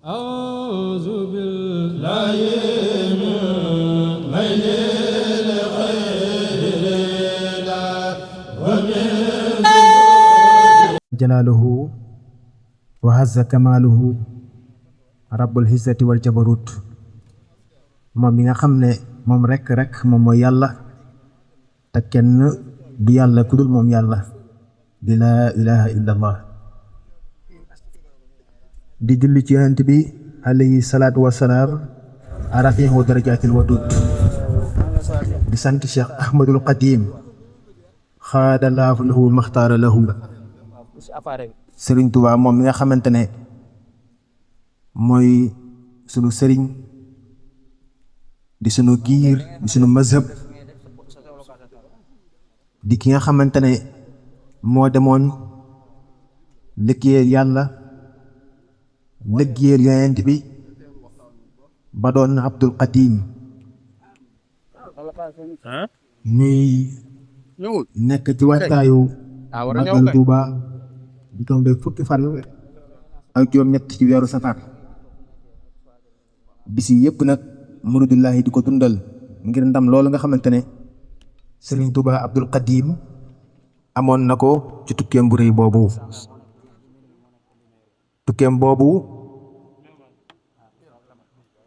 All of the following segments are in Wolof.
أعوذ بالله من ميل غير الله ومن jalaaluhu wa hazza kamaaluhu rabbul izzati wal jabarut moom mi nga xam ne moom rekk moom mooy yàlla te kenn du yàlla ku dul moom yàlla di laa ilaha illa allah di julli ci yonent bi alayhi salaatu wasalaam arafihu darajaatil wadud di sant Cheikh Ahmadul Qadim xaadalaahu lahu maxtaara lahu sëriñ Tuubaa moom mi nga xamante ne mooy sunu sëriñ di sunu giir di sunu mazhab di ki nga xamante ne moo demoon liggéeyal yàlla liggéeyal yonent bi ba doon Abdul Qadim ñuy nekk ci waxtaayu Magal Tuubaa di tombe fukki fan ak juróom-ñett ci weeru safar bisi yëpp nag muridullahi di ko dundal ngir ndam loolu nga xamante ne Sëriñ Tuubaa Abdul Qadim amoon na ko ci tukkeem bu rëy boobu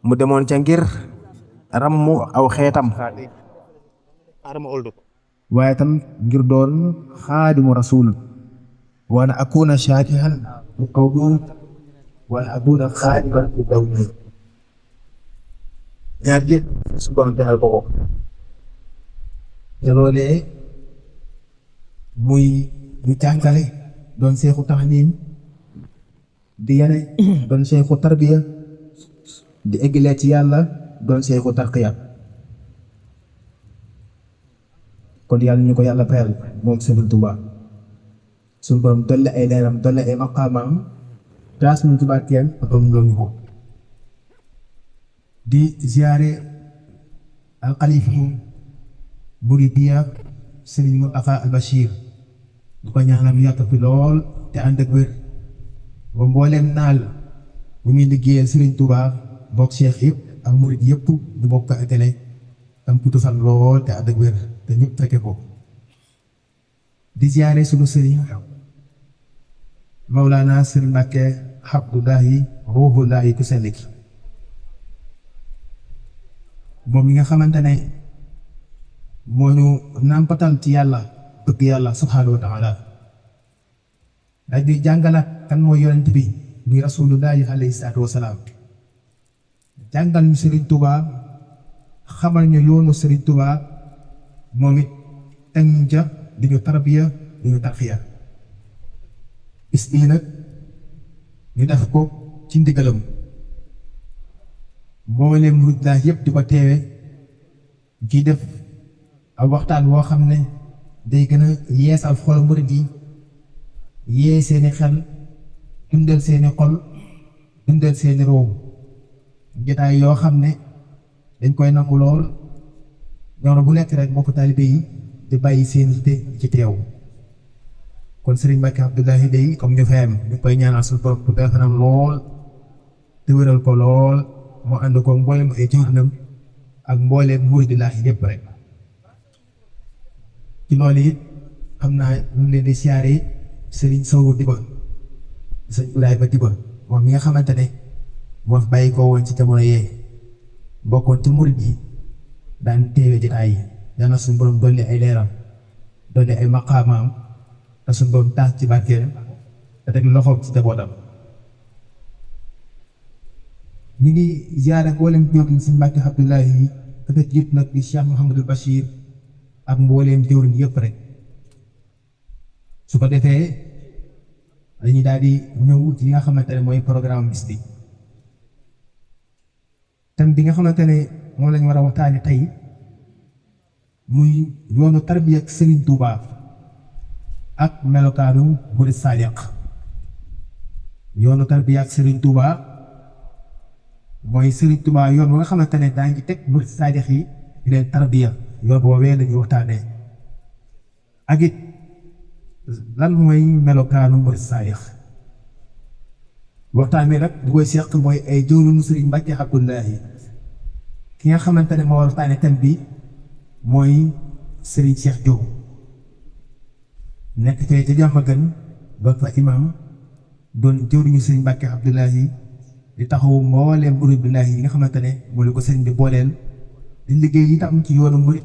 mu demoon ca ngir rammu aw xeetam waaye tam ngir doon xaadimu rasul وأن أكون شاكرا لقومي وأن أكون خائبا لدولي ñaar yëpp su borom defal ko ko te loolee muy ñu jàngale doon seexu taxniin di yare doon seexu tarbiya di eggalee ci yàlla doon seexu tarqiya kon yàlla ñu ko yàlla fayal moom Sëriñ Tuubaa suñu borom dolli ay leeram dolli ay maqaamaam taas ñu ci barkeem ak am ñu ko di ziyaare al xalifa muridiya Sëriñ Muntaxa al Bachir du ko ñaanal yàgg fi lool te ànd ak wér ba mbooleem naal bu muy liggéeyal Sëriñ Tuubaa bokk cheikh yëpp ak murid yëpp du bokk atele am putu fan lool te ànd ak wér te ñëpp fekke ko di ziyaare sunu sëriñ Mawlana Sëriñ Mbàkke Abdullahi Ruuhullahi ku sell ki moom mi nga xamante ne moo ñu nàmpatal ci yàlla bëgg yàlla subhaanahu wa taala daal di jàngalaat kan mooy yonent bi muy rasulullahi alayhi salaatu wasalaam jàngal ñu Sëriñ Tuubaa xamal ñu yoonu Sëriñ Tuubaa moom it teg ñu ja di ñu tarbiya di ñu tarxiya bis bii nag ñu def ko ci ndigalam mboolem murid laa yëpp di ko teewe kii def ak waxtaan woo xam ne day gën a yeesal xol murid yi yee seeni xel dundal seeni xol dundal seeni roow jotaay yoo xam ne dañ koy nangu lool ñoom bu nekk rek mbokk taalibe yi di bàyyi seen te ci teew kon Sëriñ Mbàkke Abdullahi day comme ñu fayam ñu koy ñaanal suñu borom bu defanam lool te wéral ko lool moo ànd ko mboolem ay jëwrinam ak mbooleem muridillaahi yépp rek ci loolu it xam naa ñu leen di siyaare Sëriñ Sow Diba Sëriñ Ibrahima Diba moom mi nga xamante ne moo fi bàyyi ko woon ci jamono yee bokkoon ci murid yi daan teewe jotaay yi yàlla suñu borom dolli ay leeram dolli ay maqaamaam te suñu borom taas ci barkeem te teg loxoom ci njabootam ñu ngi ziyaare mboolem jëwriñ si Mbàkke Abdullahi yi te jiit nag di Cheikh Mouhamadul Bachir ak mbooleem jëwriñ yëpp rek su ko defee dañuy daal di ñëw ci li nga xamante ne mooy programme bis bi thème bi nga xamante ne moom lañ war a waxtaane tey muy yoonu tarbiya ak Sëriñ Tuubaa ak melokaanu murid saadiq yoonu tarbiya ak Sëriñ Tuubaa mooy Sëriñ Tuubaa yoon ba nga xamante ne daa ngi teg murid saadiq yi di leen tarbiya yoon boobee la ñuy waxtaanee ak it lan mooy melokaanu murid saadiq waxtaan bi nag bu koy seq mooy ay jëwriñu Sëriñ Mbàkke Abdullahi. ki nga xamante ne moo war waxtaane thème bi mooy Sëriñ Cheikh Diop nekk fee ca Diamaguène doon fa imam doon jëwriñu Sëriñ Mbàkke Abdullahi di taxawu mbooleem murid billahi yi nga xamante ne moo la ko sëriñ bi booleel di liggéey itam ci yoonu murid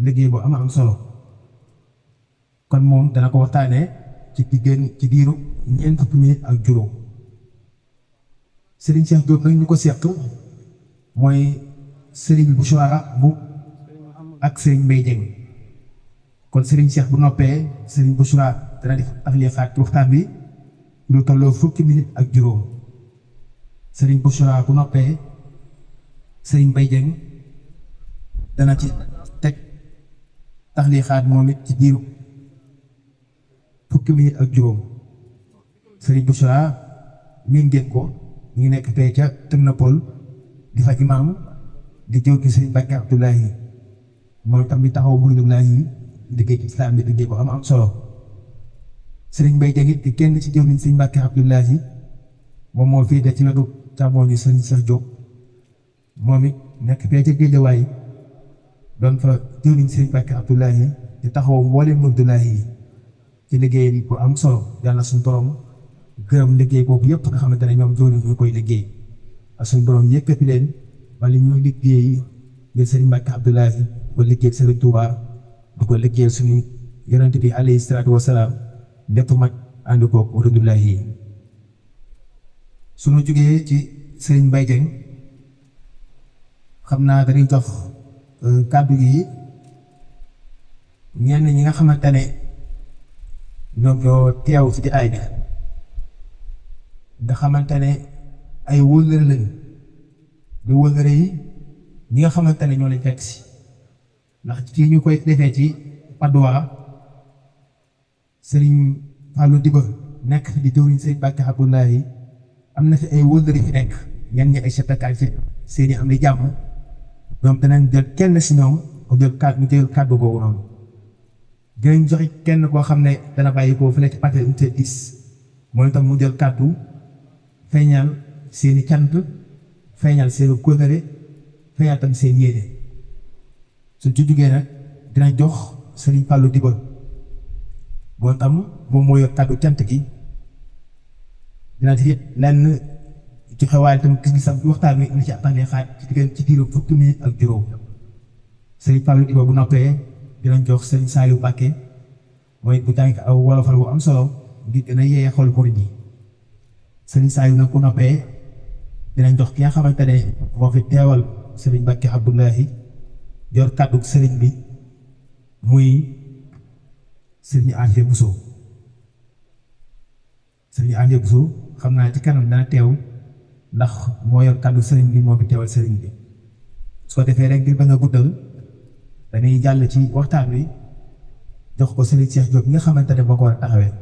liggéey bu am solo kon moom dana ko waxtaanee ci diiru ñeent fukki minute ak juróom. Sëriñ Cheikh Diop nag ñu ko seq mooy Sëriñ Bouchra bu ak Sëriñ Mbaye Dieng kon Sëriñ Cheikh bu noppee Sëriñ Bouchra dana def taxliixaat ci waxtaan bi lu tolloo fukki minute ak juróom. Sëriñ Bouchra bu noppee Sëriñ Mbaye Dieng dana ci teg taxliixaat moom it ci diiru fukki minute ak juróom. Sëriñ Bouchra miin ngeen ko ñu ngi nekk fee ca Technopole di fa imaam di jëw ci Sëriñ Mbàkke Abdullahi mooy tam bi taxaw muridullahi liggéey ci islam bi liggéey bu am solo. Sëriñ Mbaye Dieng it di kenn ci jëwriñ Sëriñ Mbàkke Abdullahi moom moo fii de ci wetu càmmooñu Sëriñ Cheikh Diop moom it nekk fee ca Géejawaay doon fa jëwriñ Sëriñ Mbàkke Abdullahi di taxaw mbooleem muridullahi ci liggéey bu am solo yàlla suñu borom gërëm liggéey boobu yëpp nga xamante ne ñoom jëwriñ ñu koy liggéey ak suñu borom yëkkati leen wala ñuy liggéey ngir Sëriñ Mbàkke Abdullahi ko liggéey Sëriñ Tuubaa du ko liggéey suñu yonent bi alayhi salaatu wasalaam lépp mag ànd koog muridullahi yi. suñu jógee ci Sëriñ Mbaye Dieng xam naa dañuy jox kàddu gi ñenn ñi nga xamante ne ñoom ñoo teew ci jotaay bi nga xamante ne ay wëllëre lañ di wëllëre yi ñi nga xamante ne ñoo lañ fekk si ndax ci ñu koy defee ci Padoa Sëriñ Fallou Diba nekk fi di jëwriñ Sëriñ Mbàkke Abdullahi am na fi ay wëllëre fi nekk ñenn ñi ay cheptakaay ci seeni am di jàmm ñoom danañ jël kenn si ñoom mu jël kàddu googu noonu dinañ joxe kenn koo xam ne dana bàyyi ko fële ci partie unité 10 mooy tam mu jël kàddu feeñal seeni cant feeñal seeni kóllëre feeñal tam seen yéene su ci jugee nag dina jox Sëriñ Fallou Diba moo tam moom moo yor kàddu cant gi dina ci lenn joxe waaye tam gis-gisam ci waxtaan wi indi ci attane xaaj ci diggante ci diiru fukki minute ak juróom. Sëriñ Fallou Diba bu noppee dinañ jox Sëriñ Saliou Mbàkke mooy bu tànk aw wolofal bu am solo ngir gën a yee xol murid yi. Sëriñ Saliou nag bu noppee dinañ jox ki nga xamante ne moo fi teewal Sëriñ Mbàkke Abdullahi yor kàddu sëriñ bi muy Sëriñ Afia Bousso. Sëriñ Afia Bousso xam naa ci kanam dana teew ndax moo yor kàddu sëriñ bi moo fi teewal sëriñ bi su ko defee rek ngir bañ a guddal dañuy jàll ci waxtaan wi jox ko Sëriñ Cheikh Diop nga xamante ne moo ko war a taxawee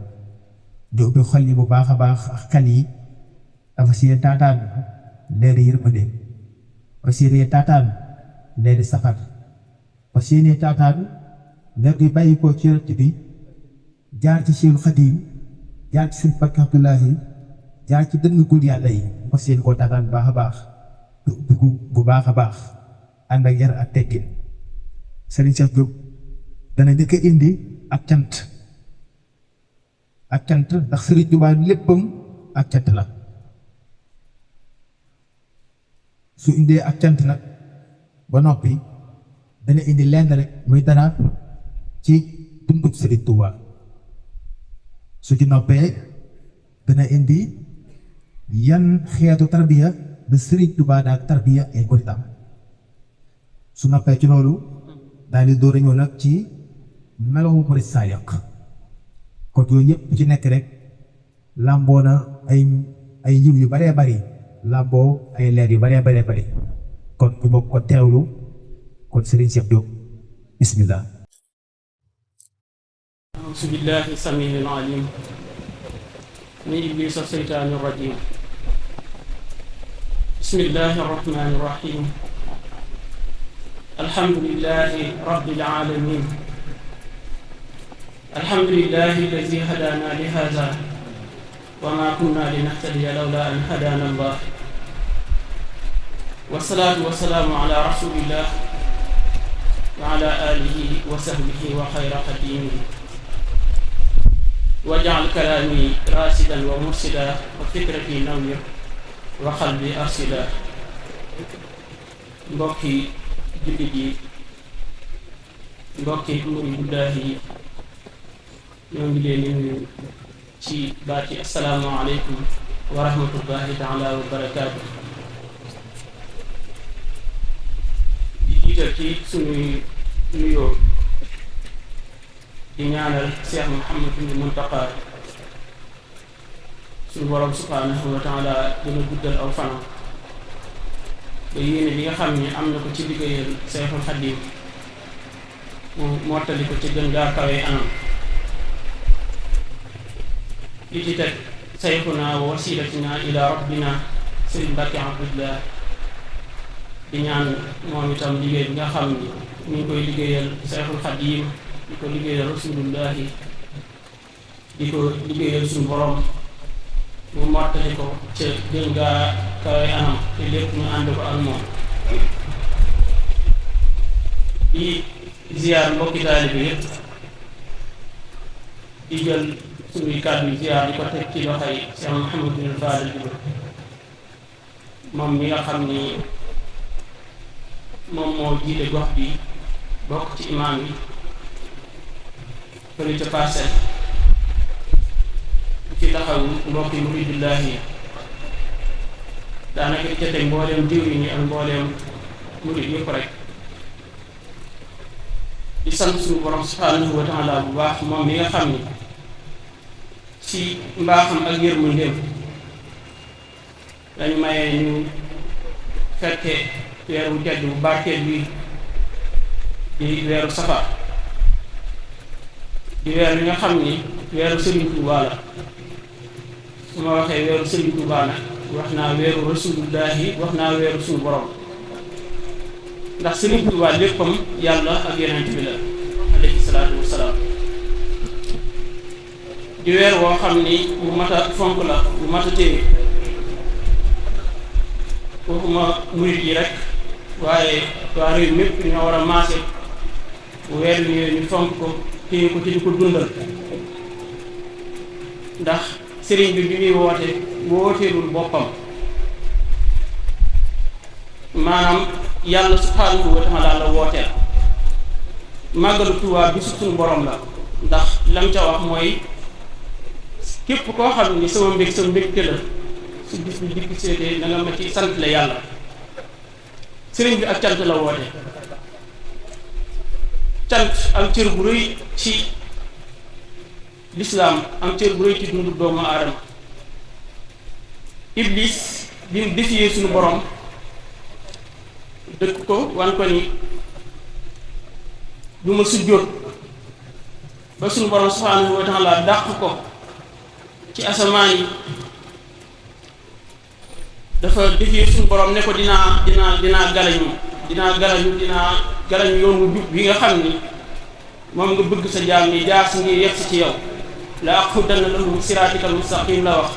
di ubbi xol yi bu baax a baax ak xel yi dafa si taataan leeri yërmande ba si taataan leeri safar ba si taataan leer gi bàyyi ko ci yonent bi jaar ci Seexul Xadiim jaar ci Sëriñ Mbàkke Abdullahi jaar ci dënn gul yàlla yi ba si koo taataan bu baax a baax bu baax a baax ànd ak yar ak teggin. Sëriñ Cheikh Diop dana njëkk a indi ak cant ndax Sëriñ Tuubaa léppam ak cant la su indee ak cant nag ba noppi dana indi lenn rek muy dara ci dundub Sëriñ Tuubaa su ci noppee dana indi yan xeetu tarbiya ba Sëriñ Tuubaa daal tarbiya ay muritam su noppee ci loolu daal di door a ñëw nag ci melowu murid saadiq kon yooyu yëpp ci nekk rek làmboo na ay yiw yu baree bari làmboo ay leer yu baree bari kon ñu bokk ko teewlu kon Sëriñ Cheikh Diop bismillah. أعوذ بالله السميع العليم من إبليس الشيطان الرجيم بسم الله الرحمن الرحيم الحمد لله رب العالمين الحمد لله الذي هدانا لهذا وما كنا لنهتدي لولا أن هدانا الله والصلاة والسلام على رسول الله وعلى آله وصحبه وخير خديمه واجعل كلامي راشدا ومرشدا وفكرتي نوير وقلبي أرشدا. mbokki jullit yi mbokki muridullaahi yi ñoo ngi leen di nuyu ci baati assalaamu aleykum wa rahmatullahi taala wa barakaatu. di jiital ci sunuy nuyoo di ñaanal Cheikh Mouhamadou Mountakha suñu borom subhaanahu wa taala dina guddal aw fanam ba yéene bi nga xam ni am na ko ci liggéeyal Seexul Xadiim mu mottali ko ci gën gaa kawe anam. li ci teg sayxuna wa wasilatina ila rabbina Sëriñ Mbàkke Abdullah di ñaan moom itam liggéey bi nga xam ni ñu ngi koy liggéeyal Seexul Xadiim di ko liggéeyal rasulullahi di ko liggéeyal suñu borom mu mottali ko ca gën gaa kawe anam te lépp ñu ànd ko ak moom. di ziar mbokki taalibe yépp di jël suñuy kàddu yi ziar di ko teg ci loxoy Cheikh Mouhamadou Fadel bi moom mi nga xam ni moom moo jiite gox bi bokk ci imaam yi fële ca Parcelles ci taxawu mbokki muridullaahi yi daanaka di ca teg mbooleem diw yi ak mbooleem murid yëpp rek. di sant suñu borom subhaanahu wa taala bu baax moom mi nga xam ni ci mbaaxam ak yërmandeem dañu mayee ñu fekke weeru tedd bu barkeel bi di weeru safar di weer bi nga xam ni weeru Sëriñ Tuubaa la. su ma waxee weeru Sëriñ Tuubaa nag wax naa weeru rasulullahi wax naa weeru suñu borom ndax Sëriñ Tuubaa léppam yàlla ak yonent bi la alayhi salaatu wassalaam. di weer woo xam ni bu mat a fonk la bu mat a téye waxuma murit yi rek waaye waa réew mépp ñoo war a maase bu weer wi ñëwee ñu fonk ko téye ko ci di ko dundal ndax sëriñ bi muy woote wooteelul boppam maanaam yàlla subhaanahu wa taala la wooteel. màggalu Tuubaa bisu suñu borom la ndax lam ca wax mooy képp koo xam ni sama mbég sa mbégte la su bis bi dikk seetee na nga ma ci sant la yàlla. sëriñ bi ak cant la woote. cant am cër bu rëy ci lislaam am cër bu rëy ci dundu doomu aadama. Iblis bi mu defiyee suñu borom dëkk ko wan ko ni du ma sujjóot ba suñu borom subhaanahu wa taala dàq ko ci asamaan yi dafa defiyee suñu borom ne ko dinaa galañu yoon wu jub bi nga xam ni moom nga bëgg sa jaam ni jaar si ngir yegg si ci yow. la aqudanna lahum siraatikal mustaqim la wax.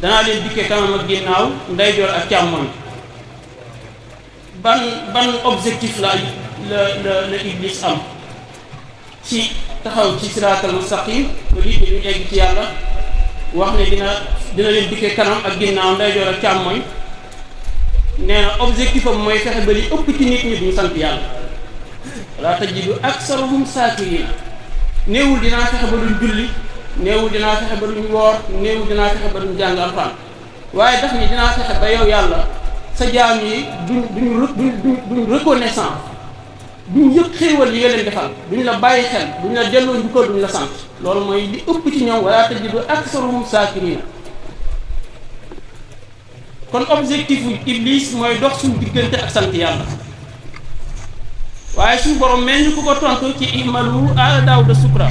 danaa leen dikkee kanam ak ginnaaw ndeyjoor ak càmmoñ. ban objectif la Iblis am ci taxaw ci siraatal mustaqim ba nit ñi ñu egg ci yàlla wax ne dina leen dikkee kanam ak ginnaaw ndeyjoor ak càmmoñ. nee na objectif am mooy fexe ba li ëpp ci nit ñi duñu sant yàlla. wala tajidu aksarahum saakiriin. néewul dinaa fexe ba duñ julli néewul dinaa fexe ba duñ woor néewul dinaa fexe ba duñ jàng alxuraan waaye daf ni dinaa fexe ba yow yàlla sa jaam yi duñ reconnaissant duñ yëg xéewal yi nga leen defal duñ la bàyyi xel duñ la delloo njukkal duñ la sant. loolu mooy li ëpp ci ñoom wala tajidu aksarahum saakiriin. kon objectif bu Iblis mooy dox suñu diggante ak sant yàlla waaye suñu borom mel ni ku ko tontu ci ihmalu ala Daawuda sukra.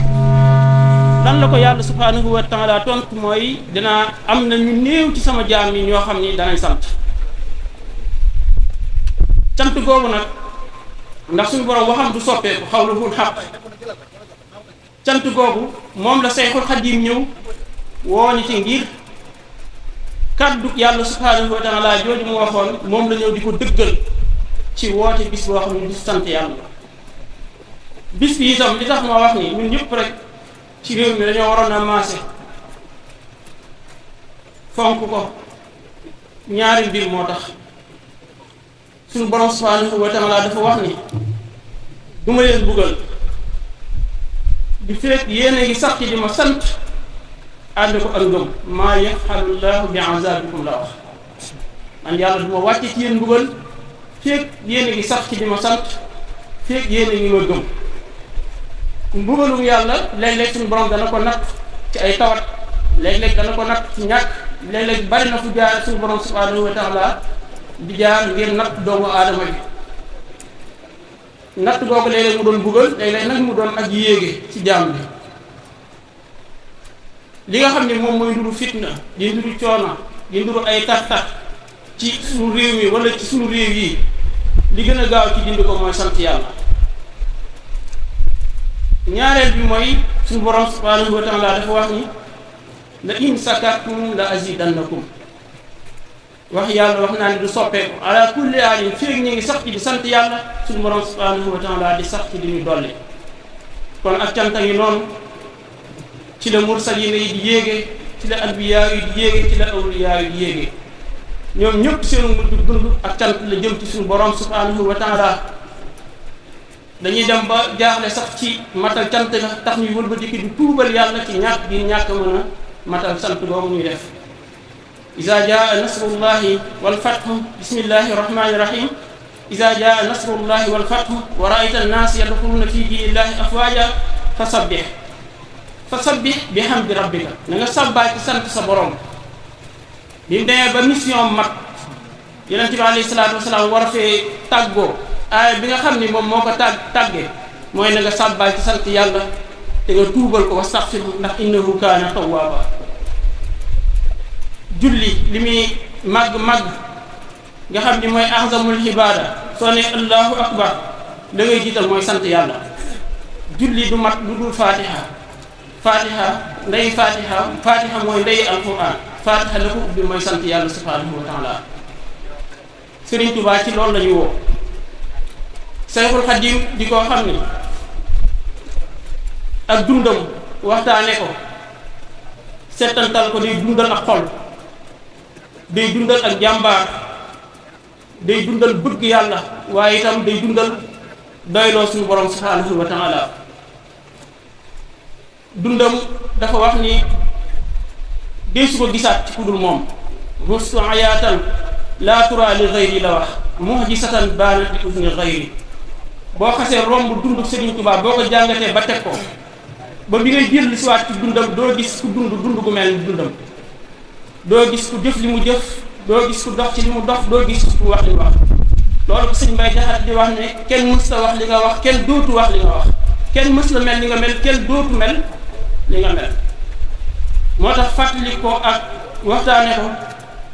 lan la ko yàlla subhaanahu wa taala tontu mooy dinaa am na ñu néew ci sama jaam yi ñoo xam ni danañ sant. cant googu nag ndax suñu borom waxam du soppeeku xawluhul xaq. cant googu moom la Sayxul Xadiim ñëw woo ñu ci ngir kaddu yàlla subhaanahu wa taala jooju mu waxoon moom la ñëw di ko dëggal ci woote bis boo xam ne bis sant yàlla bis bi itam li tax ma wax ni ñun ñëpp rek ci réew mi dañoo waroon a maase fonk ko ñaari mbir moo tax suñu borom subhaanahu wa taala dafa wax ni du ma leen buggal di fekk yéen a ngi sax ci di ma sant ànd ko ak ngëm maa yafalullahu bi azabikum la wax man yàlla du ma wàcce ci yéen mbugal fekk yéen a ngi sax ci di ma sant fekk yéen a ngi ma gëm mbugalum yàlla léeg-léeg suñu borom dana ko natt ci ay tawat léeg-léeg dana ko natt ci ñàkk léeg-léeg bari na fu jaar suñu borom subhanahu wa taala di jaar ngir natt doomu aadama bi natt googu léeg-léeg mu doon bugal léeg-léeg nag mu doon ak yéege ci jaam bi li nga xam ne moom mooy nduru fitna di nduru coono di nduru ay tat-tat ci suñu réew mi wala ci suñu réew yi li gën a gaaw ci dindi ko mooy sant yàlla ñaareel bi mooy suñu borom subhanahu wa taala dafa wax ni la in sakartum la azidannakum wax yàlla wax naa ne du soppeeku ala kulli haalin féeg ñu ngi sax ci di sant yàlla suñu borom subhanahu wa taala di sax ci di ñu dolli kon ak canta ngi noonu ci la mursalina yi di yéege ci la anbiyaa yi di yéege ci la awliyaa yi di yéege ñoom ñëpp seenu mujj dund ak cant la jëm ci suñu borom subhanahu wa taala dañuy dem ba jaaxle sax ci matal cant la tax ñuy wëlbati di tuubal yàlla ci ñàkk gi ñàkk mën a matal sant boobu ñuy def iza jaa nasrullahi wal fathu bismillahi rahmani rahim iza jaa nasrullahi wal fathu wa ra'ayta an-nas yadkhuluna fi dinillahi afwaja fasabbih bihamdi rabbika na nga sabbaa ci sant sa borom bi mu demee ba mission mat yonent bi alayhi salaatu wasalaam war a fee tàggoo aaya bi nga xam ni moom moo ko tàggee mooy na nga sabbaa ci sant yàlla te nga tuubal ko wastaghfirhu ndax innahu kaana tawwaaba julli li muy màgg nga xam ni mooy ahzamul ibaada soo ne allahu akbar da ngay jiital mooy sant yàlla julli du mat lu dul fatiha ndey fatiha mooy ndey alquran fatiha la ko ubbi mooy sant yàlla subhanahu wa taala Sëriñ Tuubaa ci loolu la ñu woo Sayxul Xadiim di koo xam ni ak dundam waxtaane ko settantal ko day dundal ak xol day dundal ak jàmbaar day dundal bëgg yàlla waaye itam day dundal doyloo suñu borom subhanahu wa taala dundam dafa wax ni deesu ko gisaat ci kudul moom rustu ayaatan laa tura li xayri la wax muhjisatan baanat li udni xayri boo xasee romb dund Sëriñ Tuubaa boo ko jàngatee ba teg ko ba bi ngay jël si waat ci dundam doo gis ku dund gu mel ni dundam doo gis ku jëf li mu jëf doo gis ku dox ci li mu dox doo gis ku wax li mu wax loolu ko sëñ Mbay Jaxate di wax ne kenn mës la wax li nga wax kenn dootu wax li nga wax kenn mës la mel li nga mel kenn dootu mel li nga mel moo tax fàttali ko ak waxtaane ko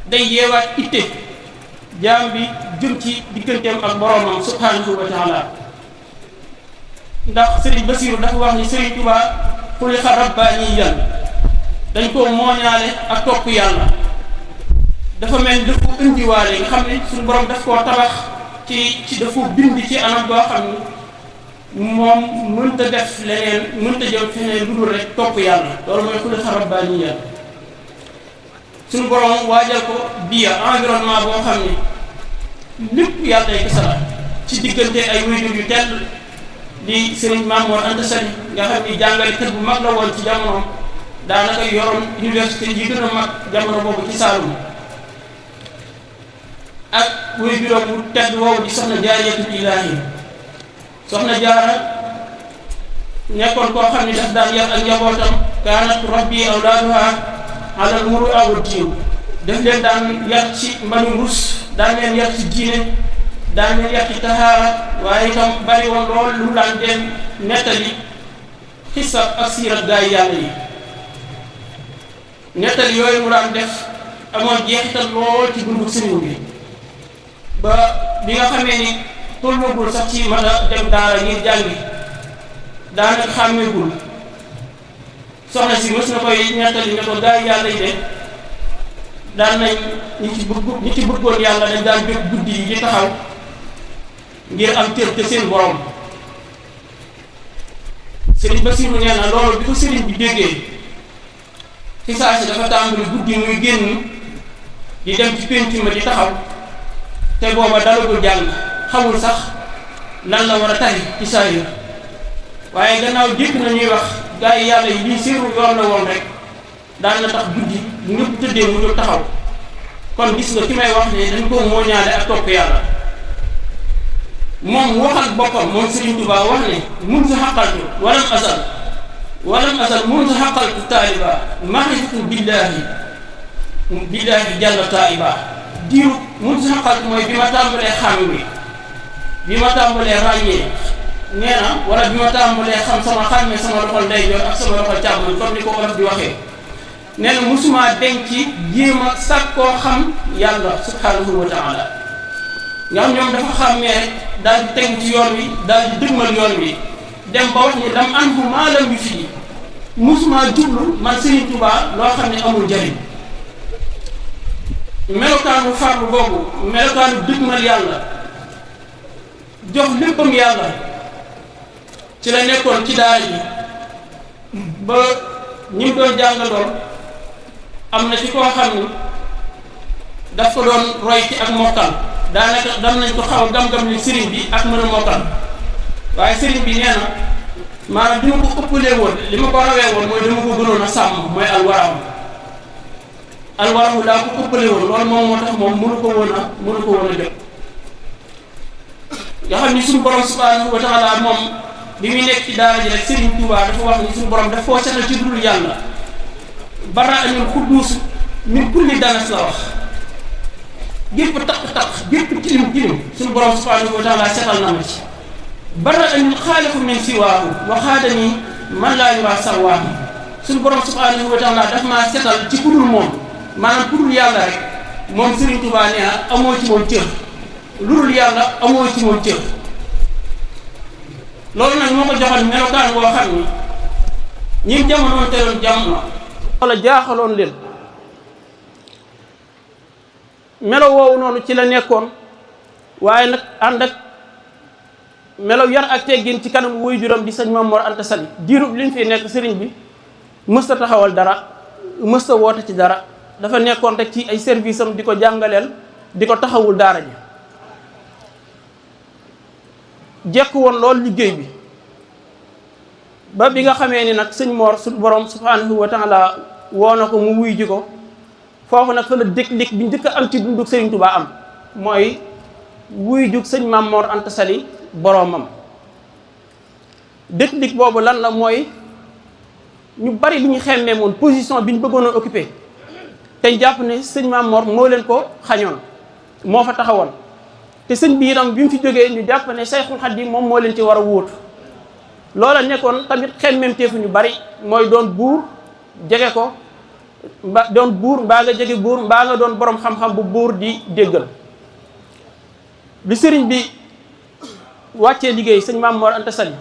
day yeewaat itte jaam bi jëm ci digganteem ak boroomam subhanahu wa taala ndax Sëriñ Basiiru dafa wax ni Sëriñ Tuubaa xuliqa rabbaaniyan dañ koo mooñaale ak topp yàlla dafa mel ni daf ko indiwaale nga xam ne suñu borom daf koo tabax ci dafa bind ci anam boo xam ni moom mënta def leneen mënta jëm feneen lu dul rek topp yàlla loolu mooy xuliqa rabbaaniyan suñu borom waajal ko biya environnement boo xam ni lépp yàlla day kasala ci diggante ay waajur yu tedd di Sëriñ Maam Mor Anta Sali nga xam ni jàngalekat bu mag la woon ci jamonoom daanaka yoroon université yi gën a mag jamono boobu ci Saalum ak waajuram bu tedd woowu di soxna Jaaratul Ilaahi soxna Jaara nekkoon koo xam ni daf daan yar ak njabootam kaanat rabbi awlaaduha alal muru'a wa diin daf leen daan yar ci mbañu rus daan leen yar ci diine daan leen yar ci tahaara waaye itam bari woon lool lu daan dem nettali xissa ak siirat gaay yàlla yi nettali yooyu mu daan def amoon jeexital lool ci dundu sëriñ bi ba bi nga xamee ni tolloogul sax ci mën a dem daara ngir jàngi daanaka xàmmeegul soxna si mës na koy ñettali ne ko gaa yi yàlla yi de daan nañ ñi ci bëggoon yàlla dañ daan jóg guddi yi di taxaw ngir am cër te seen borom. Sëriñ Basiru nee na loolu bi ko sëriñ bi déggee ci saa si dafa tàmbali guddi muy génn di dem ci pénc ma di taxaw te booba dalagul jàng xamul sax lan la war a tari ci saa yi waaye gannaaw jékk na ñuy wax gaa yi yàlla yi lii séeru yoon la woon rek daan na tax guddi bu ñëpp tëddee mu jóg taxaw. kon gis nga ki may wax ne dañ ko mooñaale ak topp yàlla moom waxal boppam moom Sëriñ Tuubaa wax ne mun sa xaqaltu walam asal mun sa xaqaltu taaliba maarifatu billaahi jàlla taiba diiru mun sa xaqaltu mooy bi ma tàmbalee xam bi ma tàmbalee ràññee nee na wala bi ma tàmbalee xam xàmmee sama loxol ndeyjoor ak sama loxol càmmoñ comme ni ko olof di waxee nee na musuma denc jéem a sàkkoo xam yàlla subhanahu wa taala nga xam ñoom dafa xàmmee rek daal di tegu ci yoon wi daal di dëgmal yoon wi dem ba wax ni lam anhu maa lam yu fii musuma jublu man Serigne Touba loo xam ne amul njariñ melokaanu farlu boobu melokaanu dëgmal yàlla jox léppam yàlla ci la nekkoon ci daara ji ba ñi mu doon jàngaloon am na ci koo xam ni daf ko doon roy ci ak mokkal daanaka dam nañ ko xaw a gam-gam ni sëriñ bi ak mën a mokkal waaye sëriñ bi nee na maanaam li ma ko ëppalee woon li ma ko rawee woon mooy dama ko gënoon a sàmm mooy alwaramu daa ko ëppalee woon loolu moom moo tax moom mënu ko woon a jot nga xam ni suñu borom subhanahu wa taala moom bi muy nekk ci daara ji rek Sëriñ Tuubaa dafa wax ni suñu borom daf koo setal ci dul yàlla bara anil xudduus min kulli danas la wax gépp taq-taq gépp tilim suñu borom subhanahu wa taala setal na ma ci bara anil xaaliqu min siwaahu wa xaadani man laa yuraa sarwaahu suñu borom subhanahu wa taala daf maa setal ci kudul moom maanaam kudul yàlla rek moom Sëriñ Tuubaa nee na amoo ci moom cër lu dul yàlla amoo ci moom cër loolu nag moo ko joxoon melokaan boo xam ni ñi jamonoon teeloon jamono wala jaaxaloon leen melo woowu noonu ci la nekkoon waaye nag ànd ak melo yar ak teggin ci kanam wuy juram di sëñ Maam Mor Anta Sali diirub li ñu fi nekk sëriñ bi mësta taxawal dara mësta woote ci dara dafa nekkoon rek ci ay service am di ko jàngaleel di ko taxawul daara ji jekk woon loolu liggéey bi ba bi nga xamee ni nag sëñ Mor su borom subhanahu wa taala woo na ko mu wuy ji ko foofu nag fa la déclic bi njëkk a am ci dundug Sëriñ Tuubaa am mooy wuy jug sëñ Maam Mor Anta Sali boromam déclic boobu lan la mooy ñu bari li ñu xemmee moon position bi ñu bëggoon a occupé te jàpp ne sëñ Maam Mor moo leen ko xañoon moo fa taxawoon te sëñ bi itam bi mu fi jógee ñu jàpp ne Sayxul Xadiim moom moo leen ci war a wóotu loola nekkoon tamit xemmemteefu ñu bari mooy doon buur jege ko doon buur mbaa nga jege buur mbaa nga doon borom xam-xam bu buur di déggal bi sëriñ bi wàccee liggéey sëñ Maam Mor Anta Sali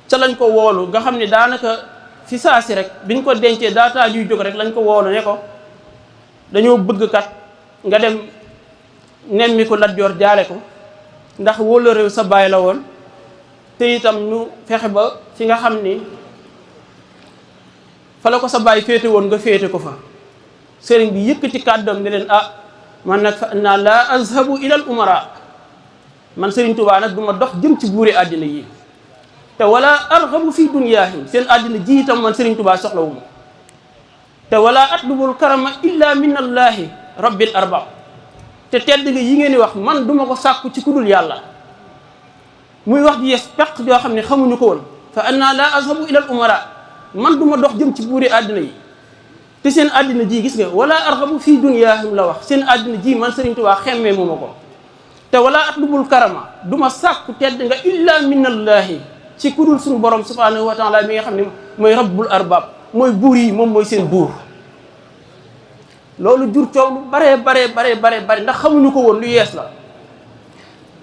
ca lañ ko woolu nga xam ne daanaka fi saa si rek biñ ko dencee daataa juy jóg rek lañ ko woolu ne ko dañoo bëgg kat nga dem nemmi ko Lat Joor jaale ko ndax wóola réew sa baay la woon te itam ñu fexe ba fi nga xam ni fa la ko sa baay féete woon nga féete ko fa sëriñ bi yëkkati kàddoom ne leen man nag fa naa laa azhabu ilal umara man Sëriñ Tuubaa nag du ma dox jëm ci buuri àddina yi te wala arxabu fi dunyaahim seen àddina ji itam man Sëriñ Tuubaa soxlawu ma te wala atlubul karama illa min allahi rabbil arba te tedd nga yi ngeen di wax man duma ko sàkku ci kudul yàlla muy wax ji yes peq yoo xam ne xamuñu ko woon fa anna laa azhabu ilal umara man duma dox jëm ci buuri àddina yi te seen àddina ji gis nga wala arxabu fii dunyaahim la wax seen àddina ji man Sëriñ Tuubaa xemmee mu ma ko te wala atlubul karama duma sàkku tedd nga illa minallahi ci kudul suñu borom subhanahu wa taala mi nga xam ne mooy rabbul arbab mooy buur yi moom mooy seen buur loolu jur coow lu bare ndax xamuñu ko woon lu yees la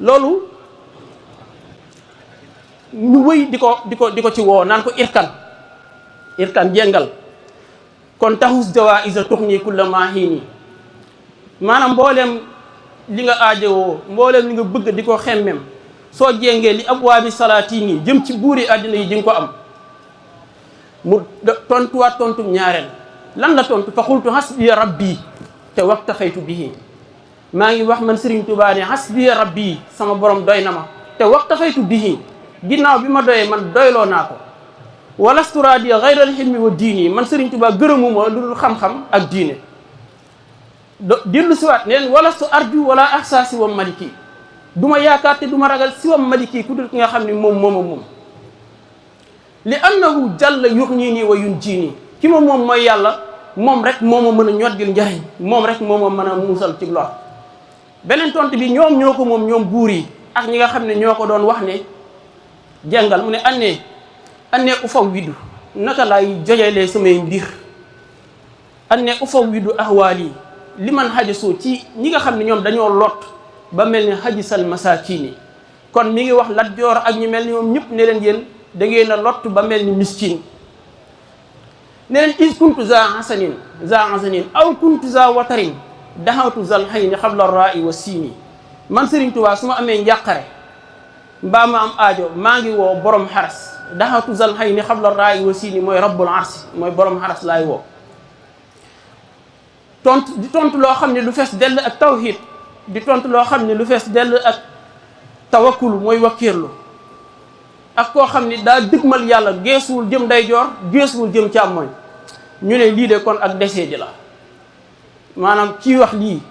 loolu ñu wëy di ko ci woo naan ko irkan irkan jengal kon taxus jawa isa tux nii kulla maa xiini maanaam mbooleem li nga aajowoo mbooleem li nga bëgg di ko xemmem soo jéngee li abwaabi salaatiin yi jëm ci buuri àddina yi di nga ko am mu tontuwaat tontum ñaareel lan la tontu fa xultu hasbiya rabbi te waktafaytu bihi maa ngi wax man Serigne Touba ne hasbiya rabbi sama borom doy na ma te waktafaytu bihi ginnaaw bi ma doyee man doyloo naa ko walastu raadiya gayral xilmi wa diini man Serigne Touba gërëmuma lu dul xam-xam ak diine dellu siwaat neen walastu arju wala ahsaasi wa maliki du ma yaakaar te du ma ragal si wa maliki ku dul ki nga xam ne moom li annahu jalla yuxniini wa yunjiini ki ma moom mooy yàlla moom rek moo ma mën a ñoddil njariñ moom rek moo ma mën a muusal ci lor beneen tontu bi ñoom ñoo ko moom ñoom buur yi ak ñi nga xam ne ñoo ko doon wax ne jàngal mu ne annee ufaw widdu naka laay jojelee samay mbir annee ufaw widdu ahwaali li man xajasoo ci ñi nga xam ne ñoom dañoo lot ba mel ni xajisal masaakiini kon mi ngi wax Lat Joor ak ñu mel ni moom ñëpp ne leen yéen da ngeen a lott ba mel ni miskin ne leen is kuntu za hasanin aw kuntu za watarin daxawtu zal xayni xabla rai wa siini man Serigne Touba su ma amee njàqare mbaa ma am aajo maa ngi woo borom xaras daxawtu zal xayni xabla rai wa siini mooy rabbul arsi mooy borom xaras laay woo tontu loo xam ne lu fees dell ak tawhid di tontu loo xam ne lu fees dell ak tawakkul mooy wakkiirlu ak koo xam ni daa dëgmal yàlla geesuwul jëm ndeyjoor geesuwul jëm càmmoñ ñu ne lii de kon ak desee di la maanaam kii wax lii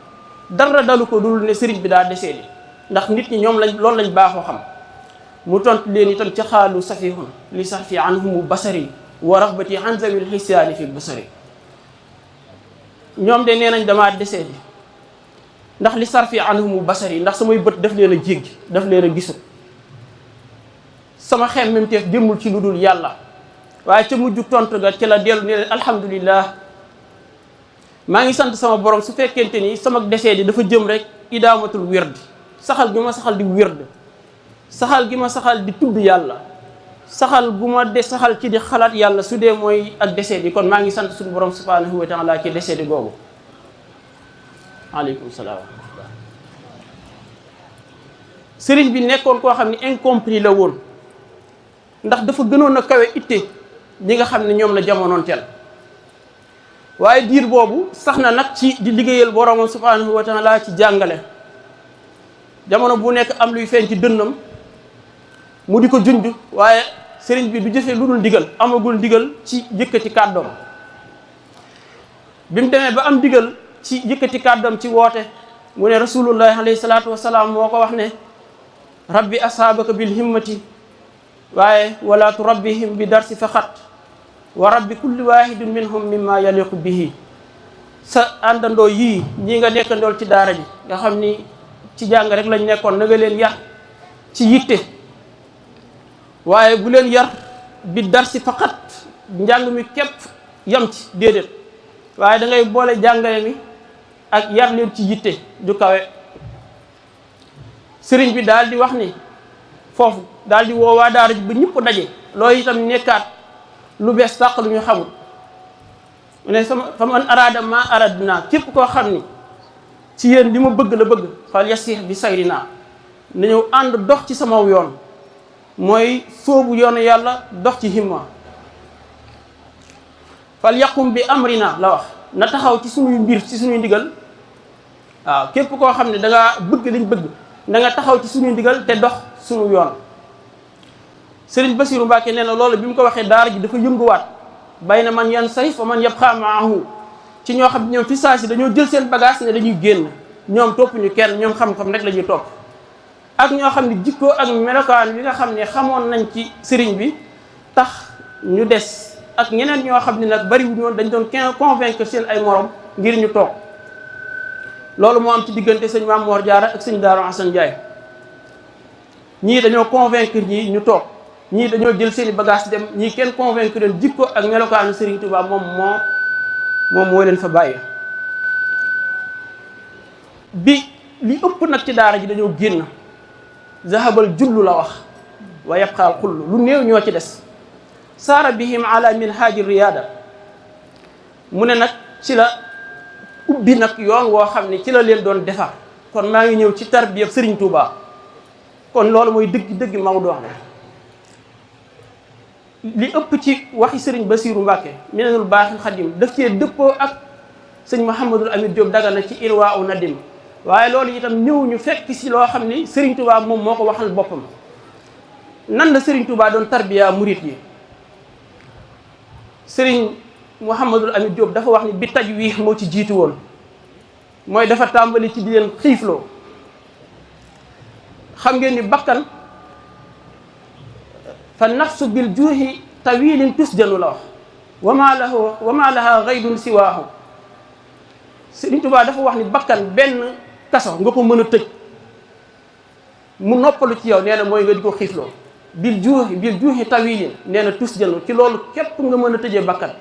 dara dalu ko dul ne sëriñ bi daa desee di ndax nit ñi ñoom loolu lañ baaxoo xam mu tontu leen itam ci xaalu safihun li sax fi anhumu basari wa raxbati an zawil xisaani fi basari ñoom de nee nañ damaa desee di ndax li sarfi anhumu basari ndax samay bët daf leen a jéggi daf leen a gisul sama xemmemteef jëmul ci lu dul yàlla waaye ca mujj tontu ga ci la dellu ne leen alhamdulillah maa ngi sant sama borom su fekkente ni sama desee di dafa jëm rek idaamatul wird saxal gi ma saxal di wird saxal gi ma saxal di tudd yàlla saxal gu ma saxal ci di xalaat yàlla su dee mooy ak desee di kon maa ngi sant suñu borom subhanahu wa taala ci desee di googu aleykum salaam wa rahmatullah sëriñ bi nekkoon koo xam ne incompris la woon ndax dafa gënoon a kawe itte ñi nga xam ne ñoom la jamonoon teel waaye diir boobu sax na nag ci di liggéeyal boromam subhanahu wa taala ci jàngale jamono bu nekk am luy feeñ ci dënnam mu di ko junj waaye sëriñ bi du jëfee lu dul ndigal amagul ndigal ci yëkkati kàddoom bi mu demee ba am ndigal ci yëkkati kàddoom ci woote mu ne rasulullahi alayhi salaatu wasalaam moo ko wax ne rabbi asaabaka bil himmati waaye wala turabbihim bi darsi faqat wa rabbi kulli wahidin minhum mimma yaliqu bihi sa àndandoo yii ñii nga nekkandool ci daara ji nga xam ni ci jàng rek lañ nekkoon na nga leen yar ci yitte waaye bu leen yar bi darsi faqat njàng mi képp yam ci déedéet waaye da ngay boole jàngale mi ak yar leen ci yitte ju kawe sëriñ bi daal di wax ni foofu daal di woo waa daara ji ba ñëpp daje loolu itam nekkaat lu bees sàq lu ñu xamul mu ne fa man araada ma aradna képp koo xam ni ci yéen li ma bëgg la bëgg fal yasih bi sayrina na ñëw ànd dox ci sama yoon mooy sóobu yoonu yàlla dox ci himma fal yaqum bi amrina la wax na taxaw ci suñuy mbir ci suñuy ndigal waaw képp koo xam ne da ngaa bëgg liñ bëgg da nga taxaw ci suñuy ndigal te dox suñu yoon Sëriñ Basiru Mbàkke nee na loolu bi mu ko waxee daara ji dafa yënguwaat bay na man yan sarif fa man yabqa maahu ci ñoo xam ne ñoom fi saa si dañoo jël seen bagage ne dañuy génn ñoom topp ñu kenn ñoom xam-xam rek la ñuy topp ak ñoo xam ne jikko ak melokaan bi nga xam ne xamoon nañ ci sëriñ bi tax ñu des ak ñeneen ñoo xam ne nag bariwuñu woon dañ doon convaincre seen ay morom ngir ñu toog loolu moo am ci diggante sëñ Maam Mor Jaara ak sëñ Daaru Asan Njaay ñii dañoo convaincre ñii ñu toog ñii dañoo jël seeni bagage dem ñii kenn convaincre leen jikko ak melokaanu Serigne Touba moom moo leen fa bàyyi. bi li ëpp nag ci daara ji dañoo génn zahabal jullu la wax wa yabqaal xullu lu néew ñoo ci des saara bihim ala minhaaji riyaada mu ne nag ci la ubbi nag yoon woo xam ne ci la leen doon defar. kon maa ngi ñëw ci tarbiyab Serigne Touba kon loolu mooy dëgg Maodo wax ne li ëpp ci waxi Serigne Bassirou Mbacké Minanul Baaxil Xadim daf cee dëppoo ak sëñ Mouhamadul Amine Diop Dagana ci Irwa u Nadim waaye loolu itam ñëw ñu fekk si loo xam ni Serigne Touba moom moo ko waxal boppam nan la Serigne Touba doon tarbiya murit yi. Serigne Mouhamadul Amine Diop dafa wax ni bi tajwiih moo ci jiitu woon mooy dafa tàmbali ci di leen xiifloo. xam ngeen ni bakkan fa nafsu bil juuhi tawilin tusjanu la wax wa ma laha gaydun siwaahu. Sëriñ Tuubaa dafa wax ni bakkan benn kaso nga ko mën a tëj mu noppalu ci yow nee na mooy nga di ko xiifloo bil juuhi tawilin nee na tusjanu ci loolu képp nga mën a tëjee bakkan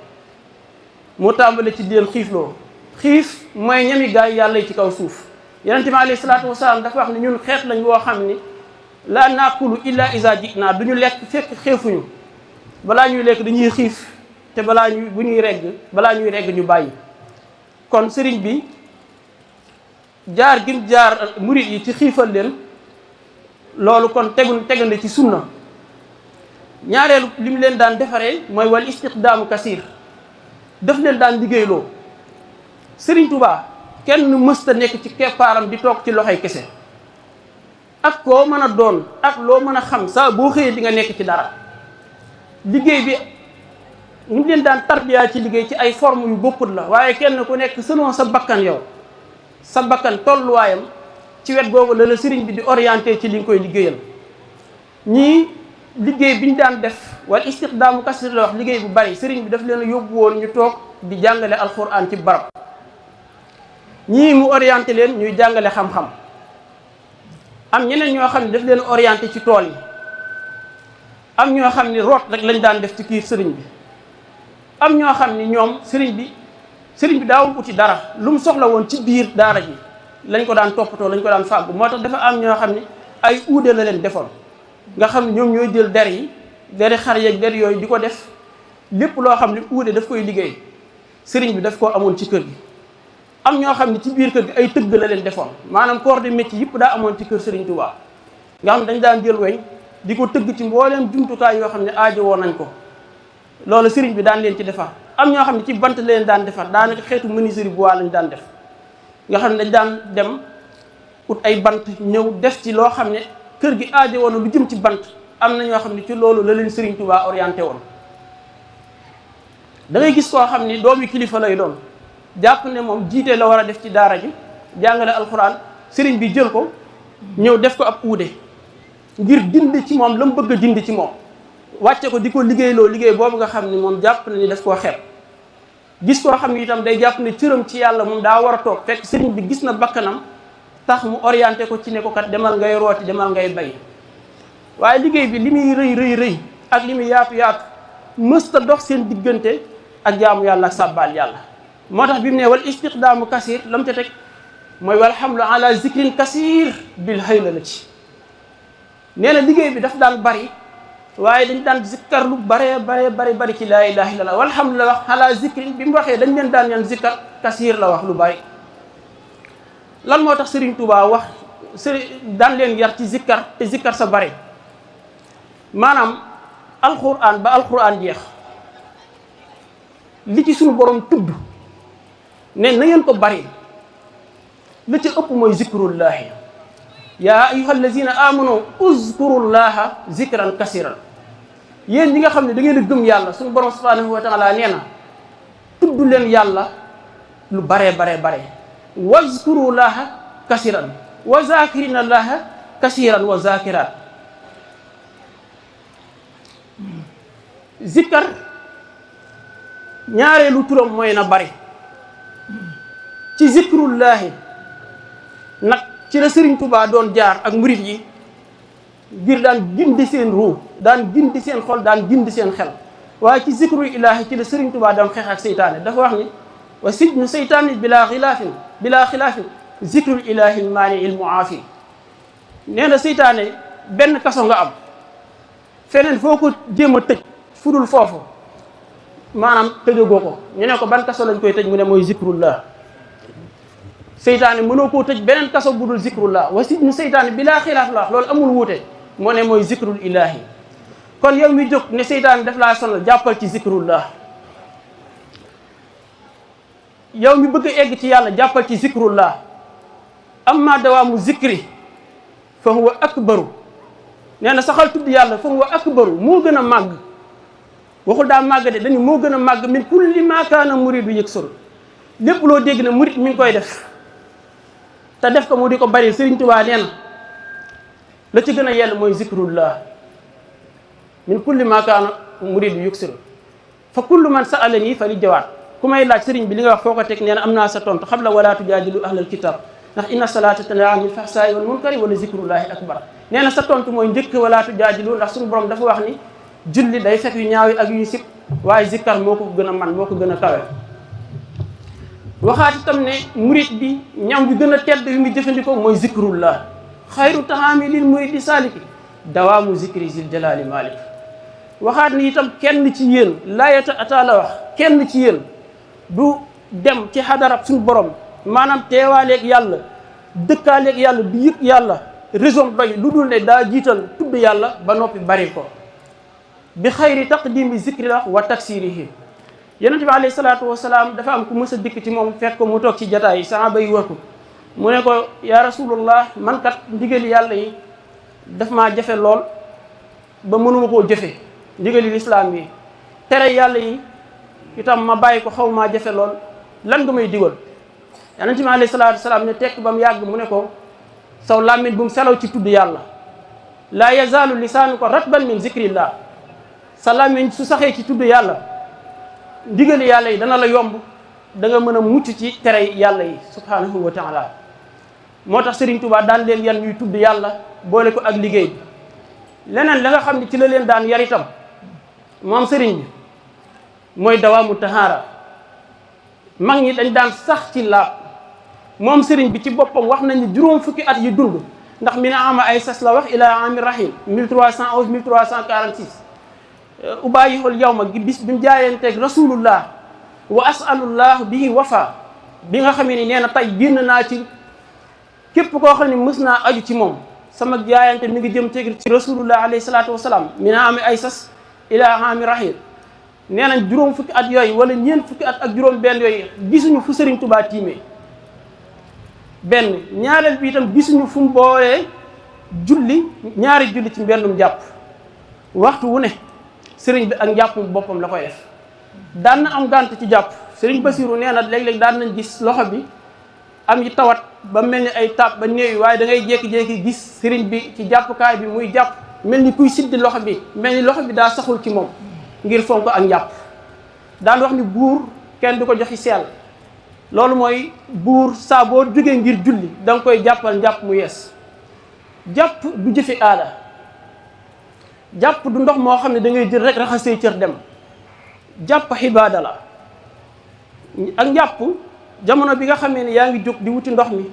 mu tàmbali ci di leen xiifloo. xiif mooy ñami gaay yàlla yi ci kaw suuf yonent bi alayhi salaatu wasalaam dafa wax ne ñun xeet lañ woo xam ni laa naakulu illa iza ji'naa du ñu lekk fekk xeefuñu balaa ñuy lekk dañuy xiif te balaa ñuy regg ñu bàyyi. kon sëriñ bi jaar gim jaar murit yi ci xiifal leen loolu kon tegande ci sunna. ñaareelu li mu leen daan defaree mooy wal istiqdaamu kasiir daf leen daan liggéeyloo. Sëriñ Touba kenn mësta nekk ci keppaaram di toog ci loxoy kese ak koo mën a doon ak loo mën a xam saa boo xëyee di nga nekk ci dara. liggéey bi ñu leen daan tarbiya ci liggéey ci ay forme yu bokkut la waaye kenn ku nekk selon sa bakkan yow sa bakkan tolluwaayam ci wet googu la sëriñ bi di orienté ci li nga koy liggéeyal. ñii liggéey bi ñu daan def wala istiqdaamu kasir la wax liggéey bu bari sëriñ bi daf leen a yóbbu woon ñu toog di jàngale alxuraan ci barab. ñii mu orienté leen ñuy jàngale xam-xam am ñeneen ñoo xam ne daf leen orienté ci tool yi am ñoo xam ni root rek lañ daan def ci kii sëriñ bi am ñoo xam ni ñoom sëriñ bi daawul uti dara lu mu soxla woon ci biir daara ji lañ ko daan toppatoo lañ ko daan fàggu moo tax dafa am ñoo xam ni ay uude la leen defoon nga xam ne ñoom ñooy jël der yi deri xar yeeg der yooyu di ko def lépp loo xam ne uude daf koy liggéey sëriñ bi daf koo amoon ci kër gi. am ñoo xam ne ci biir kër gi ay tëgg la leen defoon maanaam corps de métier yëpp daa amoon ci kër Serigne Touba nga xam dañ daan jël weñ di ko tëgg ci mbooleem jumtukaay yoo xam ne aajo woon nañ ko loolu Serigne bi daan leen ci defar. am ñoo xam ne ci bant la leen daan defar daanaka xeetu menuiserie bois lañ daan def nga xam ne dañ daan dem ut ay bant ñëw def ci loo xam ne kër gi aajo woon lu jëm ci bant am na ñoo xam ne ci loolu la leen Serigne Touba orienté woon. da ngay gis koo xam ni doomi kilifa lay doon. jàpp ne moom jiite la war a def ci daara ji jàngale alxuraan sëriñ bi jël ko ñëw def ko ab uude ngir dindi ci moom la mu bëgg a dindi ci moom wàcce ko di ko liggéeyloo liggéey boobu nga xam ni moom jàpp na ni daf koo xeeb. gis koo xam ni itam day jàpp ne cëram ci yàlla moom daa war a toog fekk sëriñ bi gis na bakkanam tax mu orienté ko ci ne ko kat demal ngay rooti demal ngay bay waaye liggéey bi li muy rëy ak li muy yaatu mësta dox seen diggante ak jaamu yàlla ak sàbbaal yàlla. moo tax bi mu ne wal istiqdaamu kasir la mu ca teg mooy wal hamlu ala zikrin kasir bil hayla la ci nee na liggéey bi daf daan bari waaye dañ daan zikkar lu bari ci laa ilaha illallah wal hamlu la wax ala zikrin bi mu waxee dañ leen daan ñaan zikkar kasir la wax lu bari. lan moo tax Serigne Touba wax daan leen yar ci zikkar te zikkar sa bari maanaam alquran ba alquran jeex li ci suñu borom tudd ne na ngeen ko bari la ca ëpp mooy zikrullahi yaa ayyuha allazina amanu uzkurullaha zikran kasiran yéen ñi nga xam ne da ngeen a gëm yàlla suñu borom subhanahu wa taala nee na tudd leen yàlla lu bare wazkurullaha kasiran wa zakirinallaha kasiran wa zakirat zikkar ñaareelu turam mooy na bari ci zikrullahi nag ci la Serigne Touba doon jaar ak murit yi ngir daan gindi seen ruu daan gindi seen xol daan gindi seen xel waaye ci zikrul ilahi ci la Serigne Touba daan xeex ak seytaane dafa wax ni wa sijnu seytaani bila xilaafin zikrul ilahi maani il muaafi nee na seytaane benn kaso nga am feneen foo ko jéem a tëj fudul foofu maanaam tëjagoo ko. ñu ne ko ban kaso lañ koy tëj mu ne mooy zikrullah. seytaane mënoo koo tëj beneen kaso budul zikrullah wa sijnu seytaane bilaa xilaaf la wax loolu amul wuute moo ne mooy zikrul ilahi. kon yow mi jóg ne seytaane daf laa sonal jàppal ci zikrullah. yow mi bëgg a egg ci yàlla jàppal ci zikrullah. amma dawaamu zikri fa huwa akbaru nee na saxal tudd yàlla fa huwa akbaru moo gën a màgg waxul daa màgg de dañu moo gën a màgg min kulli ma kaana muridu yëgsor lépp loo dégg na murid mi ngi koy def te def ko mu di ko bari Sëriñ Tuubaa nee na la ci gën a yell mooy zikrullah min kulli ma kaana muridu yëgsor fa kullu man sa'alani fa li jawaat ku may laaj sëriñ bi li nga wax foo ko teg nee na am naa sa tontu xam la wala tujaadilu ahlal kitab ndax inna salaata tanhaa anil fahsaa'i wal munkari wala zikrullahi akbar nee na sa tontu mooy njëkk wala tujaadilu ndax suñu borom dafa wax ni julli day fekk yu ñaaw yi ak yu sib waaye zikkar moo ko gën a man moo ko gën a kawe. waxaat itam ne murit bi ñam bi gën a tedd yu muy jëfandikoo mooy zikrullah xayru tahaami lil muridi saaliki dawaamu zikri zil jalaali malik. waxaat ni itam kenn ci yéen laayata ataala wax kenn ci yéen du dem ci xadarab suñu borom maanaam teewaaleeg yàlla dëkkaaleeg yàlla du yëg yàlla raison doy lu dul ne daa jiital tudd yàlla ba noppi bari ko bi xayri taqdimi zikri la wa taksirihi. yonente bi alayhi salaatu wasalaam dafa am ku mës a dikk ci moom fekk ko mu toog ci jataay yi sahaaba yi wër ko mu ne ko yaa rasulullah man kat ndigali yàlla yi daf maa jafe lool ba mënuma koo jëfe ndigali lislaam yi tere yàlla yi itam ma bàyyi ko xaw maa jafe lool lan nga may digal. yonent bi alayhi salaatu wasalaam ne tekk ba mu yàgg mu ne ko saw làmmiñ bu mu selaw ci tudd yàlla laa yazaalu lisaanuka ratban min zikrillah sa làmmiñ su saxee ci tudd yàlla ndigali yàlla yi dana la yomb da nga mën a mucc ci tere yàlla yi subhanahu wa taala. moo tax Serigne Touba daan leen yan ñuy tudd yàlla boole ko ak liggéey bi. leneen la nga xam ne ci la leen daan yar itam moom Serigne bi mooy dawaamu tahaara mag ñi dañ daan sax ci laab moom sëriñ bi ci boppam wax nañu juróom fukki at yi dund ndax mi na ama ay sas la wax ila ami rahim 1311 1346 ubaayihul yawma gi bis bi mu jaayanteeg rasulullah wa asalullah bihi wafa bi nga xamee ni nee na tey génn naa ci képp koo xam ne mës naa aju ci moom sama jaayante mi ngi jëm teg ci rasulullah alayhi salaatu wasalaam mi na ami ay sas ila ami rahim nee nañ juróom fukki at yooyu wala ñeent fukki at ak juróom benn yooyu gisuñu fu Sëriñ Tuubaa tiimee benn ñaareel bi itam gisuñu fu mu boolee julli ñaari julli ci mbennum jàpp waxtu wu ne sëriñ bi ak njàppum boppam la koy def daan na am gànt ci jàpp sëriñ Basiru nee na léeg-léeg daan nañ gis loxo bi am yi tawat ba mel ni ay taab ba néew waaye da ngay jékki-jékki gis sëriñ bi ci jàppukaay bi muy jàpp mel ni kuy siddi loxo bi mel ni loxo bi daa saxul ci moom ngir fonk ak njàpp daan wax ni buur kenn du ko joxi seel loolu mooy buur saa boo jógee ngir julli da nga koy jàppal njàpp mu yees jàpp du jëfi aada jàpp du ndox moo xam ne da ngay jël rek raxas say cër dem jàpp xibaada la ak njàpp jamono bi nga xamee ne yaa ngi jóg di wuti ndox mi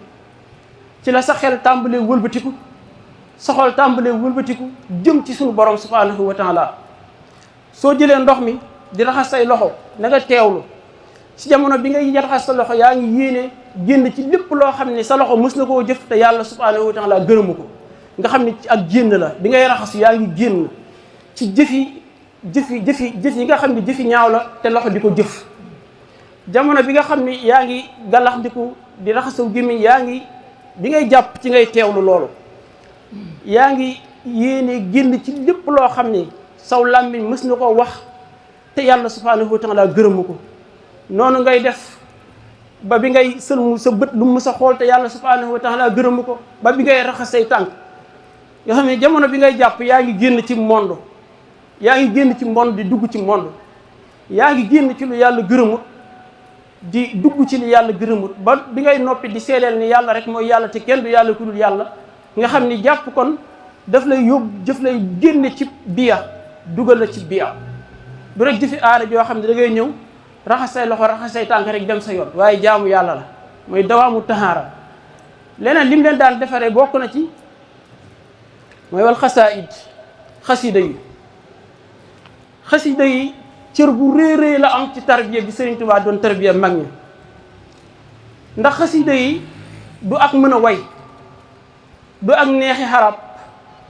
ci la sa xel tàmbalee wëlbatiku sa xol tàmbalee wëlbatiku jëm ci sunu borom subhanahu wa taala soo jëlee ndox mi di raxas say loxo na nga teewlu ci jamono bi ngay raxas sa loxo yaa ngi yéene génn ci lépp loo xam ne sa loxo mës na koo jëf te yàlla subhanahu wa taala gërëmu ko nga xam ne ak génn la bi ngay raxas yaa ngi génn ci jëf yi nga xam ne jëfi ñaaw la te loxo di ko jëf jamono bi nga xam ne yaa ngi gàllax ndiku di raxasaw gémmiñ yaa ngi bi ngay jàpp ci ngay teewlu loolu yaa ngi yéene génn ci lépp loo xam ne saw làmmiñ mës na ko wax te yàlla subhanahu wa taala gërëmu ko noonu ngay def ba bi ngay sëlmu sa bët lu mu sa xool te yàlla subhanahu wa taala gërëmu ko ba bi ngay raxas say tànk nga xam ne jamono bi ngay jàpp yaa ngi génn ci monde yaa ngi génn ci monde di dugg ci monde yaa ngi génn ci lu yàlla gërëmut di dugg ci lu yàlla gërëmut ba bi ngay noppi di seedeel ni yàlla rek mooy yàlla te kenn du yàlla ku dul yàlla nga xam ni jàpp kon daf lay yóbbu jëf lay génne ci biya dugal la ci biya du rek jëfi aada joo xam ne da ngay ñëw raxas say loxo raxas say tànk rek dem sa yoon waaye jaamu yàlla la mooy dawaamu tahaara leneen lim leen daan defaree bokk na ci mooy wal xasaayid xasida yi xasida yi cër bu rëy la am ci tarbiya bi Sëriñ Tuubaa doon tarbiya mag ñi ndax xasida yi du ak mën a way du ak neexi xarab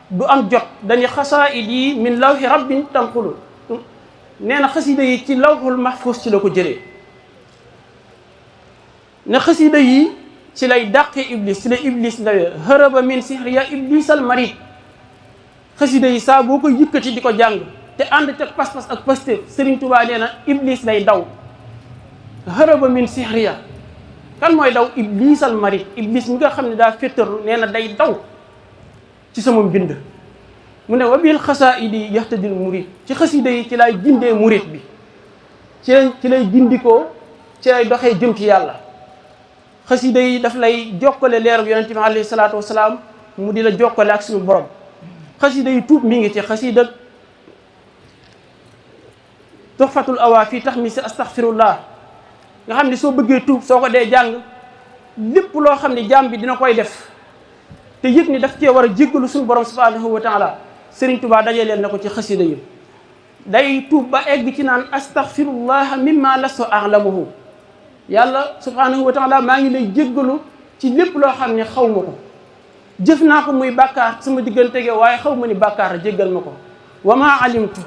du am jot dañuy xasaayid yi min lawhi rabbin tanqulu nee na xasida yi ci lawhul mahfuz ci la ko jëlee ne xasida yi ci lay dàqee iblis ci la iblis ndawee hërëba min sihriya iblisal marid xasida yi saa boo koy yëkkati di ko jàng te ànd te pas-pas ak pasté Sëriñ Tuubaa nee na iblis day daw hërëba min sihriya kan mooy daw iblisal marid iblis mi nga xam ne daa féttarlu nee na day daw ci sama mbind mu ne wa bil xasaayidi yahtadil murid ci xasida yi ci lay gindee murid bi ci lay gindikoo ci lay doxee jëm ci yàlla xasida yi daf lay jokkale leeru yonente bi alayhi salaatu wasalaam mu di la jokkale ak suñu borom xasida yi tuub mi ngi ci xasida tuhfatul awaa fii tax mi si astaghfirullah nga xam ne soo bëggee tuub soo ko dee jàng lépp loo xam ne jaam bi dina koy def te yëg ni daf cee war a jéggalu suñu borom subhanahu wa taala Sëriñ Tuubaa dajee leen na ko ci xasida yi day tuub ba egg ci naan astaghfirullah mimma lastu a'lamuhu yàlla subhanahu wa taala maa ngi lay jéggalu ci lépp loo xam ne xaw ma ko jëf naa ko muy bàkkaar sama diggante waaye xaw ma ni bàkkaar la jéggal ma ko wa maa alimtu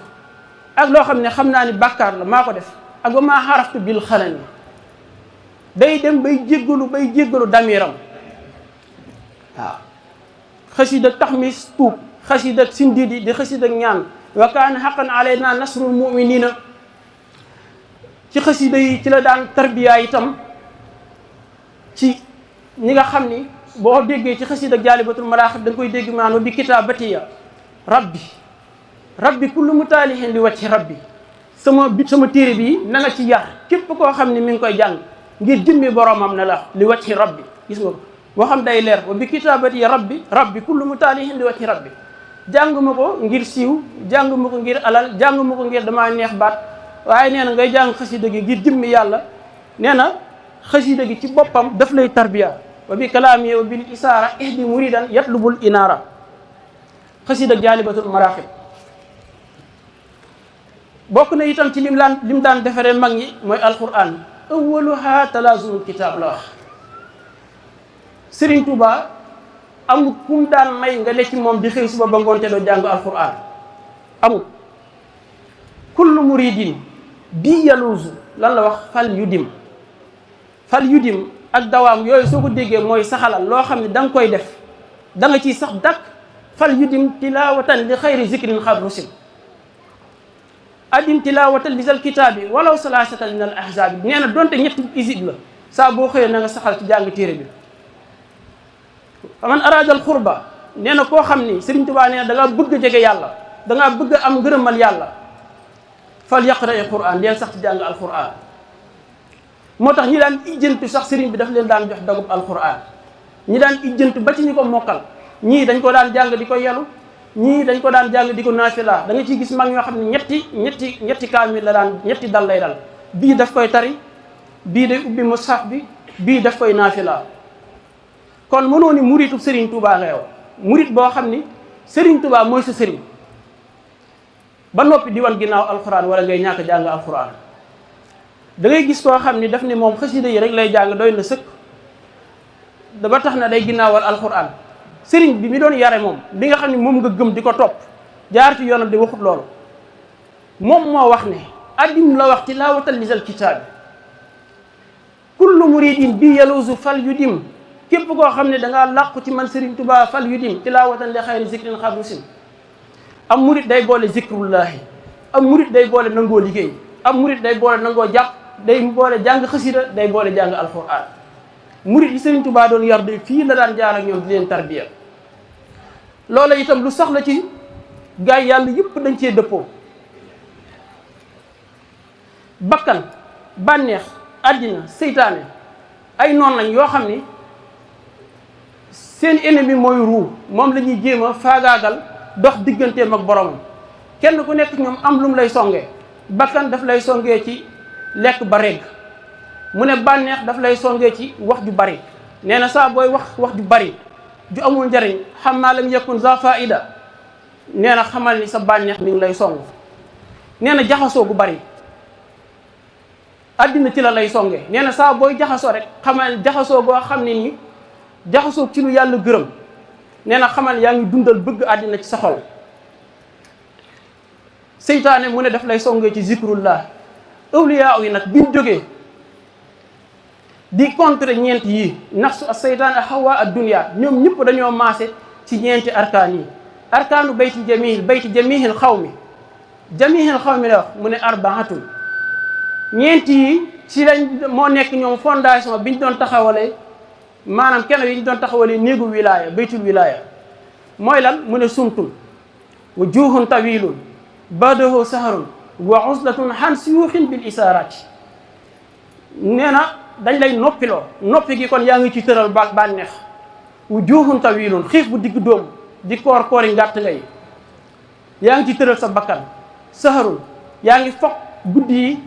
ak loo xam ne xam naa ni bàkkaar la maa ko def ak wa maa xaraftu bil xalami day dem bay jéggalu damiram waaw xasida taxmis tuub xasida sindidi di xasida ñaan wa kaana xaqan alayna nasrul muminina ci xasida yi ci la daan tarbiya itam ci ñi nga xam ni boo déggee ci xasida jaalibatul maraaxib da nga koy dégg maanaam bi kitaabatiya rabbi kullu mutaalihin li wacci rabbi sama téere bi na nga ci yar képp koo xam ne mi ngi koy jàng ngir jëmmi boromam ne la li wacci rabbi gis nga ko boo xam day leer wa bi kitaabatiya rabbi kullu mutaalihin li wacci rabbi jàng ma ko ngir siiw jàng ma ko ngir alal jàng ma ko ngir damaa neex baat waaye nee na ngay jàng xasida gi ngir jëmmi yàlla nee na xasida gi ci boppam daf lay tarbiya wa bi kalaami wa bil isaara ihdi muridan yatlubul inaara xasida jaalibatul maraaxib bokk na itam ci lim daan defaree mag ñi mooy alquran awwaluha talaazumul kitaab la wax Sëriñ Tuubaa amul kum daan may nga ne ci moom di xëy suba ba ngoonte doo jàng alquran amul kullu muridin bi yaluusu lan la wax fal yudim ak dawaam yooyu soo ko déggee mooy saxalal loo xam ne da nga koy def da nga ciy sax dakk fal yudim tilawatan li xayri zikrin xad rusim adim tilawatan lisal kitaabi walaw salaasatan min al ahzaabi nee na donte ñetti isib la saa boo xëyee na nga saxal ci jàng téere bi faman araada al xurba nee na koo xam ni Sëriñ Tuubaa nee na da ngaa bëgg a jege yàlla da ngaa bëgg a am ngërëmal yàlla fal yaqra al quran leen sax ci jàng al quran moo tax ñi daan ijjantu sax sëriñ bi daf leen daan jox dagub al quran ñi daan ijjantu ba ci ñi ko mokkal ñii dañ ko daan jàng di ko yelu ñii dañ ko daan jàng di ko naafila da nga ciy gis mag ñoo xam ne ñetti kaamil la daan ñetti dal lay dal bii daf koy tari bii day ubbi mushaf bi bii daf koy naafila kon mënoo ni muritu Sëriñ Tuubaa nga yow murit boo xam ni Sëriñ Tuubaa mooy sa sëriñ ba noppi di wan ginnaaw alxuraan wala ngay ñàkk jàng alxuraan da ngay gis koo xam ni daf ni moom xasida yi rek lay jàng doy na sëkk ba tax na day ginnaawal alxuraan sëriñ bi mi doon yare moom bi nga xam ne moom nga gëm di ko topp jaar ci yoonam di waxut loolu moom moo wax ne addim la wax tilaawatan lisal kitaabi kullu muridin bi yaluusu fal yudim képp koo xam ne dangaa làqu ci man Sëriñ Tuubaa fal yudim tilaawatan li xayri zikrin xadusim am murit day boole zikrullahi am murit day boole nangoo liggéey am murit day boole nangoo jàpp day boole jàng xasida day boole jàng alxuraan murit yi Sëriñ Tuubaa doon yar de fii la daan jaar ak ñoom di leen tarbiya loola itam lu soxla ci gaay yàlla yëpp dañ cee dëppoo bakkan bànneex àddina seytaane ay noon lañ yoo xam ni seen ennemi mooy ruu moom la ñuy jéem a faagaagal dox digganteem ak boromam kenn ku nekk ñoom am lu mu lay songee bakkan daf lay songee ci lekk ba regg mu ne bànneex daf lay songee ci wax ju bari nee na saa booy wax ju bari ju amul njariñ xam maa lam yakun za faida nee na xamal ni sa bànneex mi ngi lay song nee na jaxasoo gu bari àddina ci la lay songe nee na saa booy jaxasoo rek xamal jaxasoo boo xam ne ni jaxasoo ci lu yàlla gërëm nee na xamal yaa ngi dundal bëgg àddina ci sa xol. seytaane mu ne daf lay songee ci zikrullah awliyaa yi nag biñ jógee di contre ñeent yi nafsu ak seytaan ak hawa ak dunya ñoom ñëpp dañoo maase ci ñeenti arkaan yi arkaanu bayti jamihil xawmi la wax mu ne arbaatun ñeent yi ci lañ moo nekk ñoom fondation biñ doon taxawalee maanaam kenn yi ñu doon taxawalee néegu wilaya baytul wilaya mooy lan mu ne sumtun wa juuhun tawilun badahu saharun wa uslatun han siyuuxin bil isaaraati nee na dañ lay noppiloo noppi gi kon yaa ngi ci tëral bànneex wu juuxun tawilun xiif bu digg dóom di koori ngàtt ngay yaa ngi ci tëral sa bakkan saharun yaa ngi foog guddi yi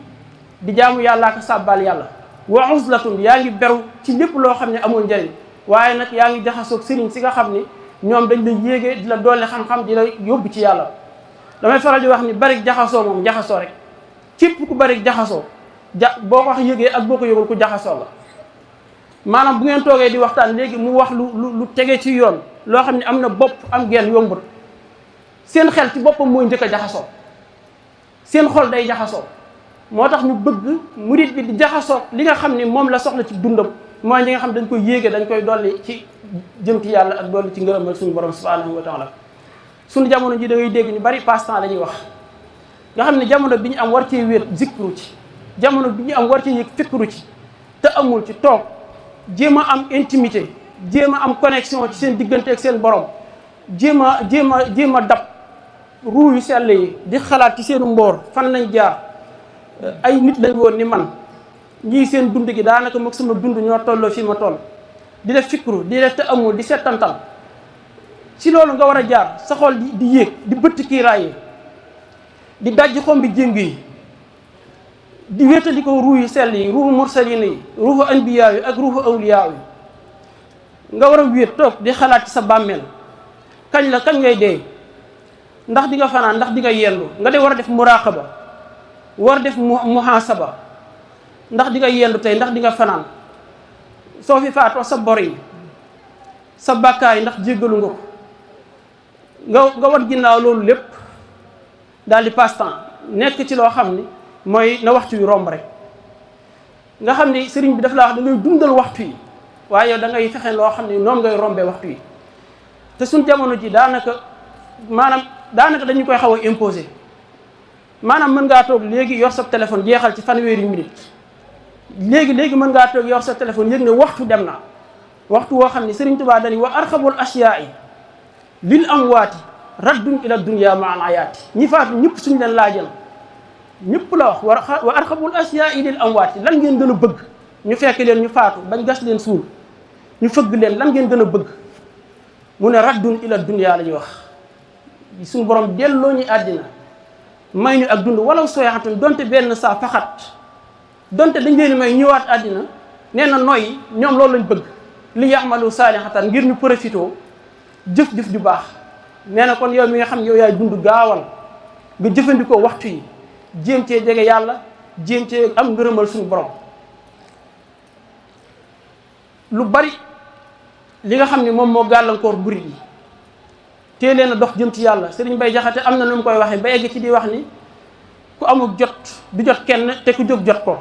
di jaamu yàllaa ko sàbbal yàlla wa uslatun yaa ngi beru ci lépp loo xam ne amul njëriñ waaye nag yaa ngi jaxasoog sëriñ si nga xam ni ñoom dañ la yéegee di la doole xam-xam di la yóbbu ci yàlla damay faral di wax ni bari jaxasoo moom jaxasoo rek képp ku bari jaxasoo boo ko wax yëgee ak boo ko yëgul ku jaxasoo la maanaam bu ngeen toogee di waxtaan léegi mu wax lu tege ci yoon loo xam ne am na bopp am genn yombut seen xel ci boppam mooy njëkk a jaxasoo seen xol day jaxasoo moo tax ñu bëgg murit bi di jaxasoo li nga xam ne moom la soxla ci dundam mooy li nga xam dañ koy yéege dañ koy dolli ci jëm ci yàlla ak dolli ci ngërëmal suñu borom subhanahu wa taala suñu jamono ji da ngay dégg ñu bari passe-temps la ñuy wax nga xam ne jamono bi ñu am war cee wér zikru ci jamono bi ñu am war cee yëg fikru ci te amul ci toog jéem a am intimité jéem a am connexion ci seen diggante ak seen borom jéem a dab ruu yu sell yi di xalaat ci seenu mboor fan lañ jaar ay nit lañ woon ni man ñii seen dund gi daanaka moog sama dund ñoo tolloo fii ma toll di def fikru di def te amul di settantal ci loolu nga war a jaar sa xol di yéeg di bëtt kiiraay yi di dajji xom bi jéng yi di wéetali ko ruu yu sell yi ruuhu mursalin yi ruuhu anbiyaa yi ak ruuhu awliyaa yi nga war a wéet toog di xalaat ci sa bàmmeel kañ ngay dee ndax di nga fanaan ndax di nga yendu nga de war a def muraqaba war a def muhasaba ndax di nga yendu tey ndax di nga fanaan soo fi faatoo sa bor yi sa bàkkaar yi ndax jéggalu nga ko nga war ginnaaw loolu lépp daal di passe-temps nekk ci loo xam ni mooy na waxtu yu romb rek nga xam ni sëriñ bi daf laa wax da ngay dundal waxtu yi waaye yow da ngay fexe loo xam ne noonu ngay rombee waxtu yi te suñ jamono ji daanaka dañu koy xaw a imposer maanaam mën ngaa toog léegi yor sa téléphone jeexal ci fanweeri minute léegi mën ngaa toog yor sa téléphone yëg ne waxtu dem na waxtu woo xam ne Sëriñ Tuubaa dañuy wa arxabul asyaai lil amwaati raddun ila dunya ma al ayaati ñi faatu ñëpp suñ leen laajal ñëpp la wax wa arxabul asyaai lil amwaati lan ngeen gën a bëgg ñu fekk leen ñu faatu bañ gas leen suul ñu fëgg leen lan ngeen gën a bëgg mu ne raddun ila dunya la ñuy wax suñu borom delloo ñu àddina may ñu ak dund walaw sooyaxatan donte benn saa faxat donte dañ leen may ñëwaat àddina nee na nooy ñoom loolu lañ bëgg li yaxmalu saalihatan ngir ñu profité jëf-jëf ju baax nee na kon yow mi nga xam ne yow yaay dund gaawal nga jëfandikoo waxtu yi jéem cee jege yàlla jéem cee am ngërëmal suñu borom lu bari li nga xam ne moom moo gàllankoor burit yi tee leen a dox jëm ci yàlla Sëriñ Bay Jaxate am na nu mu koy waxee ba egg ci di wax ni ku amul jot du jot kenn te ku jóg jot ko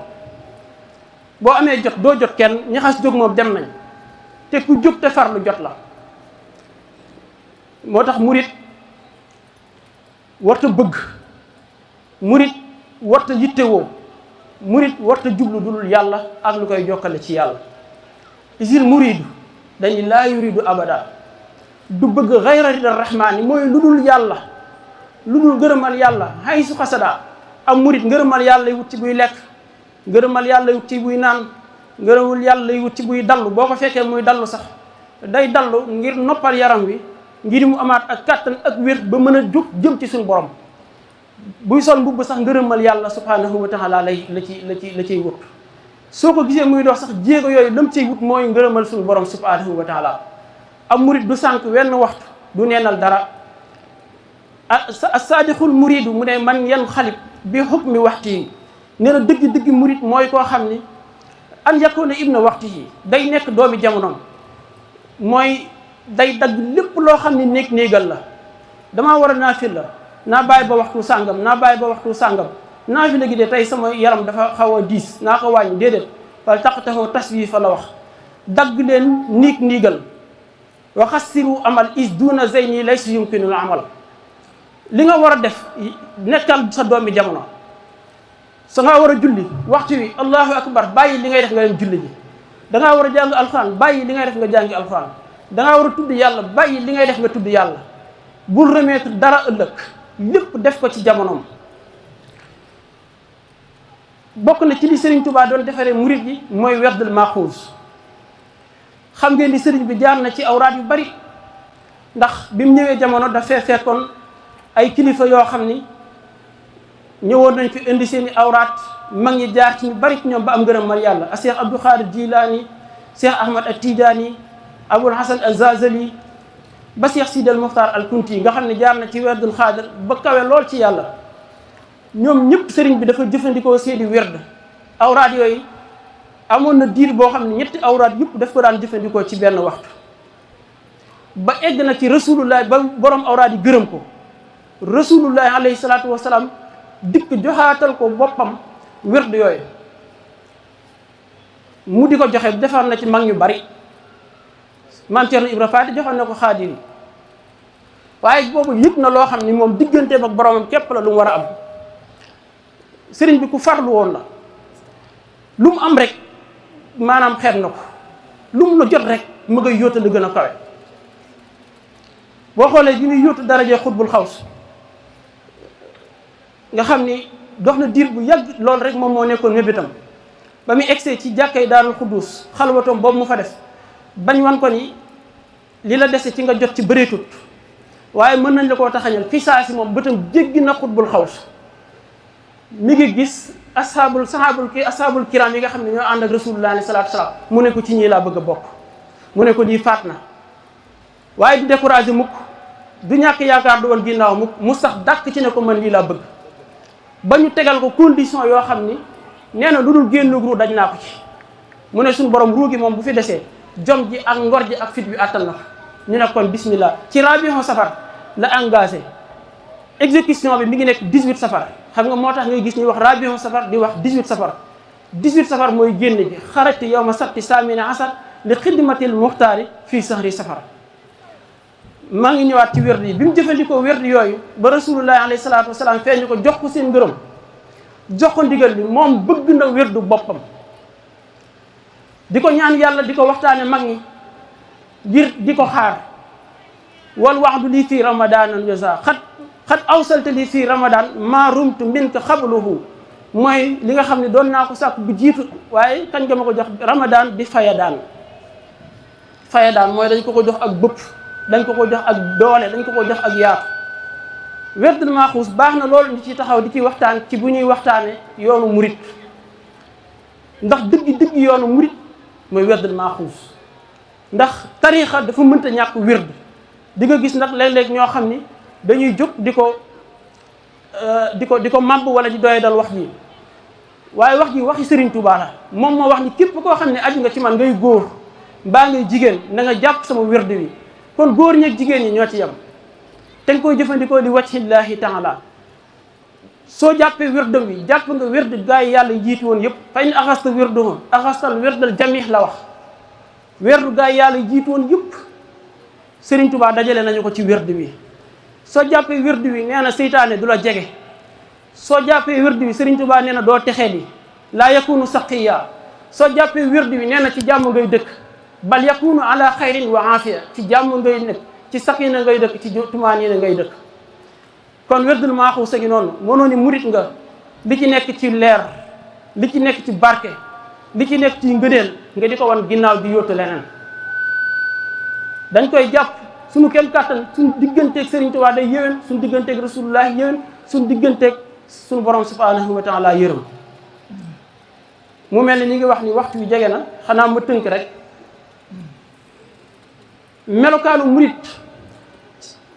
boo amee jot doo jot kenn ñi xas jóg moom dem nañ te ku jóg te farlu jot la moo tax murit warta bëgg murit warta yittewoo murit warta jublu dul yàlla ak lu koy jokkale ci yàlla isil muridu dañu laa yuridu abada du bëgg xayra rida rahmaani mooy lu dul yàlla lu dul ngërëmal yàlla hay su xasada am murit ngërëmal yàlla lay wut ci buy lekk ngërëmal yàlla lay wut ci buy naan ngërëmul yàlla lay wut ci buy dallu boo ko fekkee muy dallu sax day dallu ngir noppal yaram wi ngir mu amaat ak kàttan ak wér ba mën a jóg jëm ci suñu borom buy sol mbubb sax ngërëmal yàlla subhanahu wa taala la ciy wut soo ko gisee muy dox sax jéego yooyu lam ciy wut mooy ngërëmal suñu borom subhanahu wa taala am murit du sànq wenn waxtu du neenal dara as-saadiqul muridu mu ne man yan xalib bi hukmi waxti yi nee na dëgg murit mooy koo xam ni an yakuna ibna waxti yi day nekk doomi jamonoom mooy day dagg lépp loo xam ne néegal la damaa war a naafil la naa bàyyi ba waxtu sàngam naafila gi de tey sama yaram dafa xaw a diis naa ko wàññi déedéet fal taqtahu taswi fa la wax dagg leen niigal wa xassiru amal is duna zeyni laysa yumkinu al amal li nga war a def nekkal sa doomi jamono sa nga war a julli waxtu wi allahu akbar bàyyi li ngay def nga dem julli ji dangaa war a jàng alxuraan bàyyi li ngay def nga jàngi alxuraan dangaa war a tudd yàlla bàyyi li ngay def nga tudd yàlla bul remettre dara ëllëg lépp def ko ci jamonoom. bokk na ci li Serigne Touba doon defaree murid yi mooy werdul maxuus xam ngeen ni Serigne bi jaar na ci awraat yu bari ndax bi mu ñëwee jamono dafay fekkoon ay kilifa yoo xam ni ñëwoon nañ fi indi seen i awraat mag ñi jaar ci ñu bari ci ñoom ba am ngërëm man yàlla a Cheikh Abdou Khadir Jilaani Cheikh Ahmad al Tijaani Abul Hasan al Zazali ba Cheikh Sidi al Muxtaar al Kunti nga xam ne jaar na ci werdul xaadir ba kawe lool ci yàlla ñoom ñëpp sëriñ bi dafa jëfandikoo seeni werd awraat yooyu amoon na diir boo xam ne ñetti awraat yëpp daf ko daan jëfandikoo ci benn waxtu ba egg na ci rasulullah ba borom awraat yi gërëm ko rasulullah alayhi salaatu wasalaam dikk joxaatal ko boppam werd yooyu mu di ko joxe defar na ci mag ñu bari maam Cerno Ibra Faati joxoon na ko xaadir yi waaye boobu yëg na loo xam ni moom digganteem ak boromam képp la lu mu war a am sëriñ bi ku farlu woon la lu mu am rek maanaam xeeb na ko lu mu la jot rek mu ngay yóota la gën a kawe boo xoolee bi muy yóotu daraje xutbul xaws nga xam ni dox na diir bu yàgg loolu rek moom moo nekkoon mébétam ba muy egsee ci jàkkay Daarul Xuddus xalwatoom boobu mu fa def bañ wan ko ni li la dese ci nga jot ci bëreetut waaye mën nañ la koo taxañal fi saa si moom bëtam jéggi na xutbul xaws mi ngi gis ashaabul kiram yi nga xam ne ñoo ànd ak rasulullah alayhi salaatu salaam mu ne ko ci ñii laa bëgg a bokk mu ne ko lii faat na waaye du découragé mukk du ñàkk yaakaar du woon ginnaaw mukk mu sax dàkk ci ne ko man lii laa bëgg ba ñu tegal ko condition yoo xam ni nee na lu dul génn ru daj naa ko ci mu ne suñu borom ruu gi moom bu fi desee jom ji ak ngor ji ak fit bi àttal na ko ñu ne kon bismillah ci rabion safar la engagé exécution bi mi ngi nekk 18 safar xam nga moo tax ngay gis ñuy wax rabion safar di wax 18 safar 18 safar mooy génn ji xarajti yow ma sabti saamina asar li xidmatil muxtaari fii sahri safar maa ngi ñëwaat ci wérd yi bi mu jëfandikoo wérd yooyu ba rasulullahi alayhi salaatu wasalaam feeñu ko jox ko seen ngërëm jox ko ndigal bi moom bëgg na wérdu boppam di ko ñaan yàlla di ko waxtaane mag ñi ngir di ko xaar wal waxdu lii fii ramadanan jaza xat awsalta lii fii ramadan maa rumtu min ka xabluhu mooy li nga xam ne doon naa ko sàkk bu jiitu waaye kañ nga ma ko jox ramadan di fayadaan mooy dañ ko jox ak bëpp dañ ko jox ak doole dañ ko jox ak yaatu werdul maaxuus baax na loolu ñu ci taxaw di ci waxtaan ci bu ñuy waxtaane yoonu murit ndax dëgg yoonu murit mooy werdul maaxuus ndax tariixa dafa mënta ñàkk werd di nga gis nag léeg-léeg ñoo xam ni dañuy jóg di ko màbb wala di doye dal wax ji waaye wax ji waxi Serigne Touba la moom moo wax ni képp koo xam ne aju nga ci man ngay góor mbaa ngay jigéen na nga jàpp sama werd wi kon góor ñeeg jigéen ñi ñoo ci yem te nga koy jëfandikoo di wajhillahi taala soo jàppee werdam wi jàpp nga werd gaa yi yàlla jiitu woon yëpp fa in axasta werduhum axastal werdal jamih la wax werdu gaa yi yàlla jiitu woon yëpp Serigne Touba dajale nañu ko ci werd wi soo jàppee werd wi nee na seytaane du la jege soo jàppee werd wi Serigne Touba nee na doo texee di laa yakunu saqiya soo jàppee werd wi nee na ci jàmm ngay dëkk bal yakunu ala xayrin wa aafiya ci jàmm ngay nekk ci sakina ngay dëkk ci tumaaniina ngay dëkk kon werdul maaxuus a ngi noonu mënoo ni murit nga li ci nekk ci leer li ci nekk ci barke li ci nekk ci ngëneel nga di ko wan ginnaaw di yóotu leneen dañ koy jàpp suñu kem kàttan suñu digganteeg Serigne Touba day yéwén suñu digganteeg rasulullah yéwén suñu digganteeg suñu borom subhanahu wa taala yërëm mu mel ni ngi wax ni waxtu wi jege na xanaa ma tënk rek melokaanu murit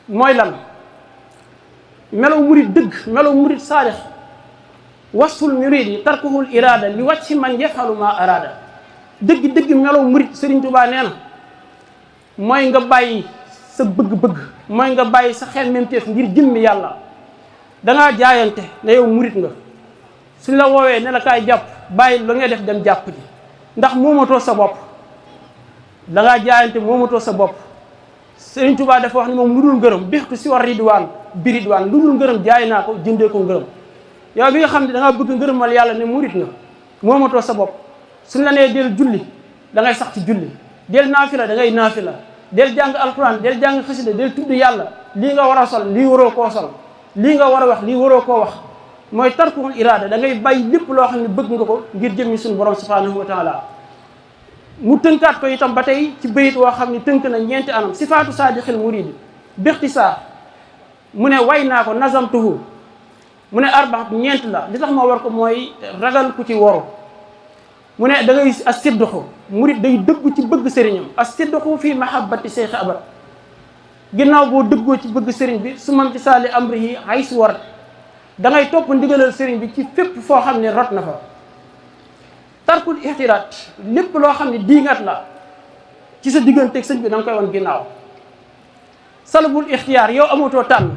mooy lan melow murit dëgg melow murit saalix wasful muridi tarkuhul irada li wàcc man yafalu ma arada dëgg-dëgg melow murid Sëriñ Tuubaa nee na mooy nga bàyyi sa bëgg-bëgg mooy nga bàyyi sa xel memteef ngir jëmmi yàlla dangaa jaayante ne yow murid nga suñ la woowee ne la kaay jàpp bàyyi la ngay def dem jàpp ji ndax moomatoo sa bopp dangaa jaayante moomatoo sa bopp Sëriñ Tuubaa dafa wax ne moom lu dul ngërëm bixtu si war ridwaan bi ridwaan lu dul ngërëm jaay naa ko jëndee ko ngërëm yow bi nga xam ne dangaa bëgg ngërëmal yàlla ne murid nga moomatoo sa bopp suñ la nee del julli da ngay sax ci julli del naafila da ngay naafila del jàng alquran del jàng xasida del tudd yàlla lii nga war a sol lii waroo koo sol lii nga war a wax lii waroo koo wax mooy tarkul iraada da ngay bàyyi lépp loo xam ne bëgg nga ko ngir jëmmi suñu borom subhanahu wa taala mu tënkaat ko itam ba tey ci bayit woo xam ne tënk na ñeenti anam sifaatu saadixil muridi bixtisaar mu ne way naa ko nazamtuhu mu ne arbaat ñeent la li tax ma war ko mooy ragal ku ci waru mu ne da ngay as sidduxu murid day dëggu ci bëgg sëriñam as sidduxu fii mahabbati cheikh abar ginnaaw boo dëggoo ci bëgg sëriñ bi su mam ci saali amrihi ay su war da ngay topp ndigalal sëriñ bi ci fépp foo xam ne rot na fa tarkul ixtiraat lépp loo xam ne diingat la ci sa digganteeg sëñ bi da nga koy wan ginnaaw salabul ixtiyaar yow amatoo tànn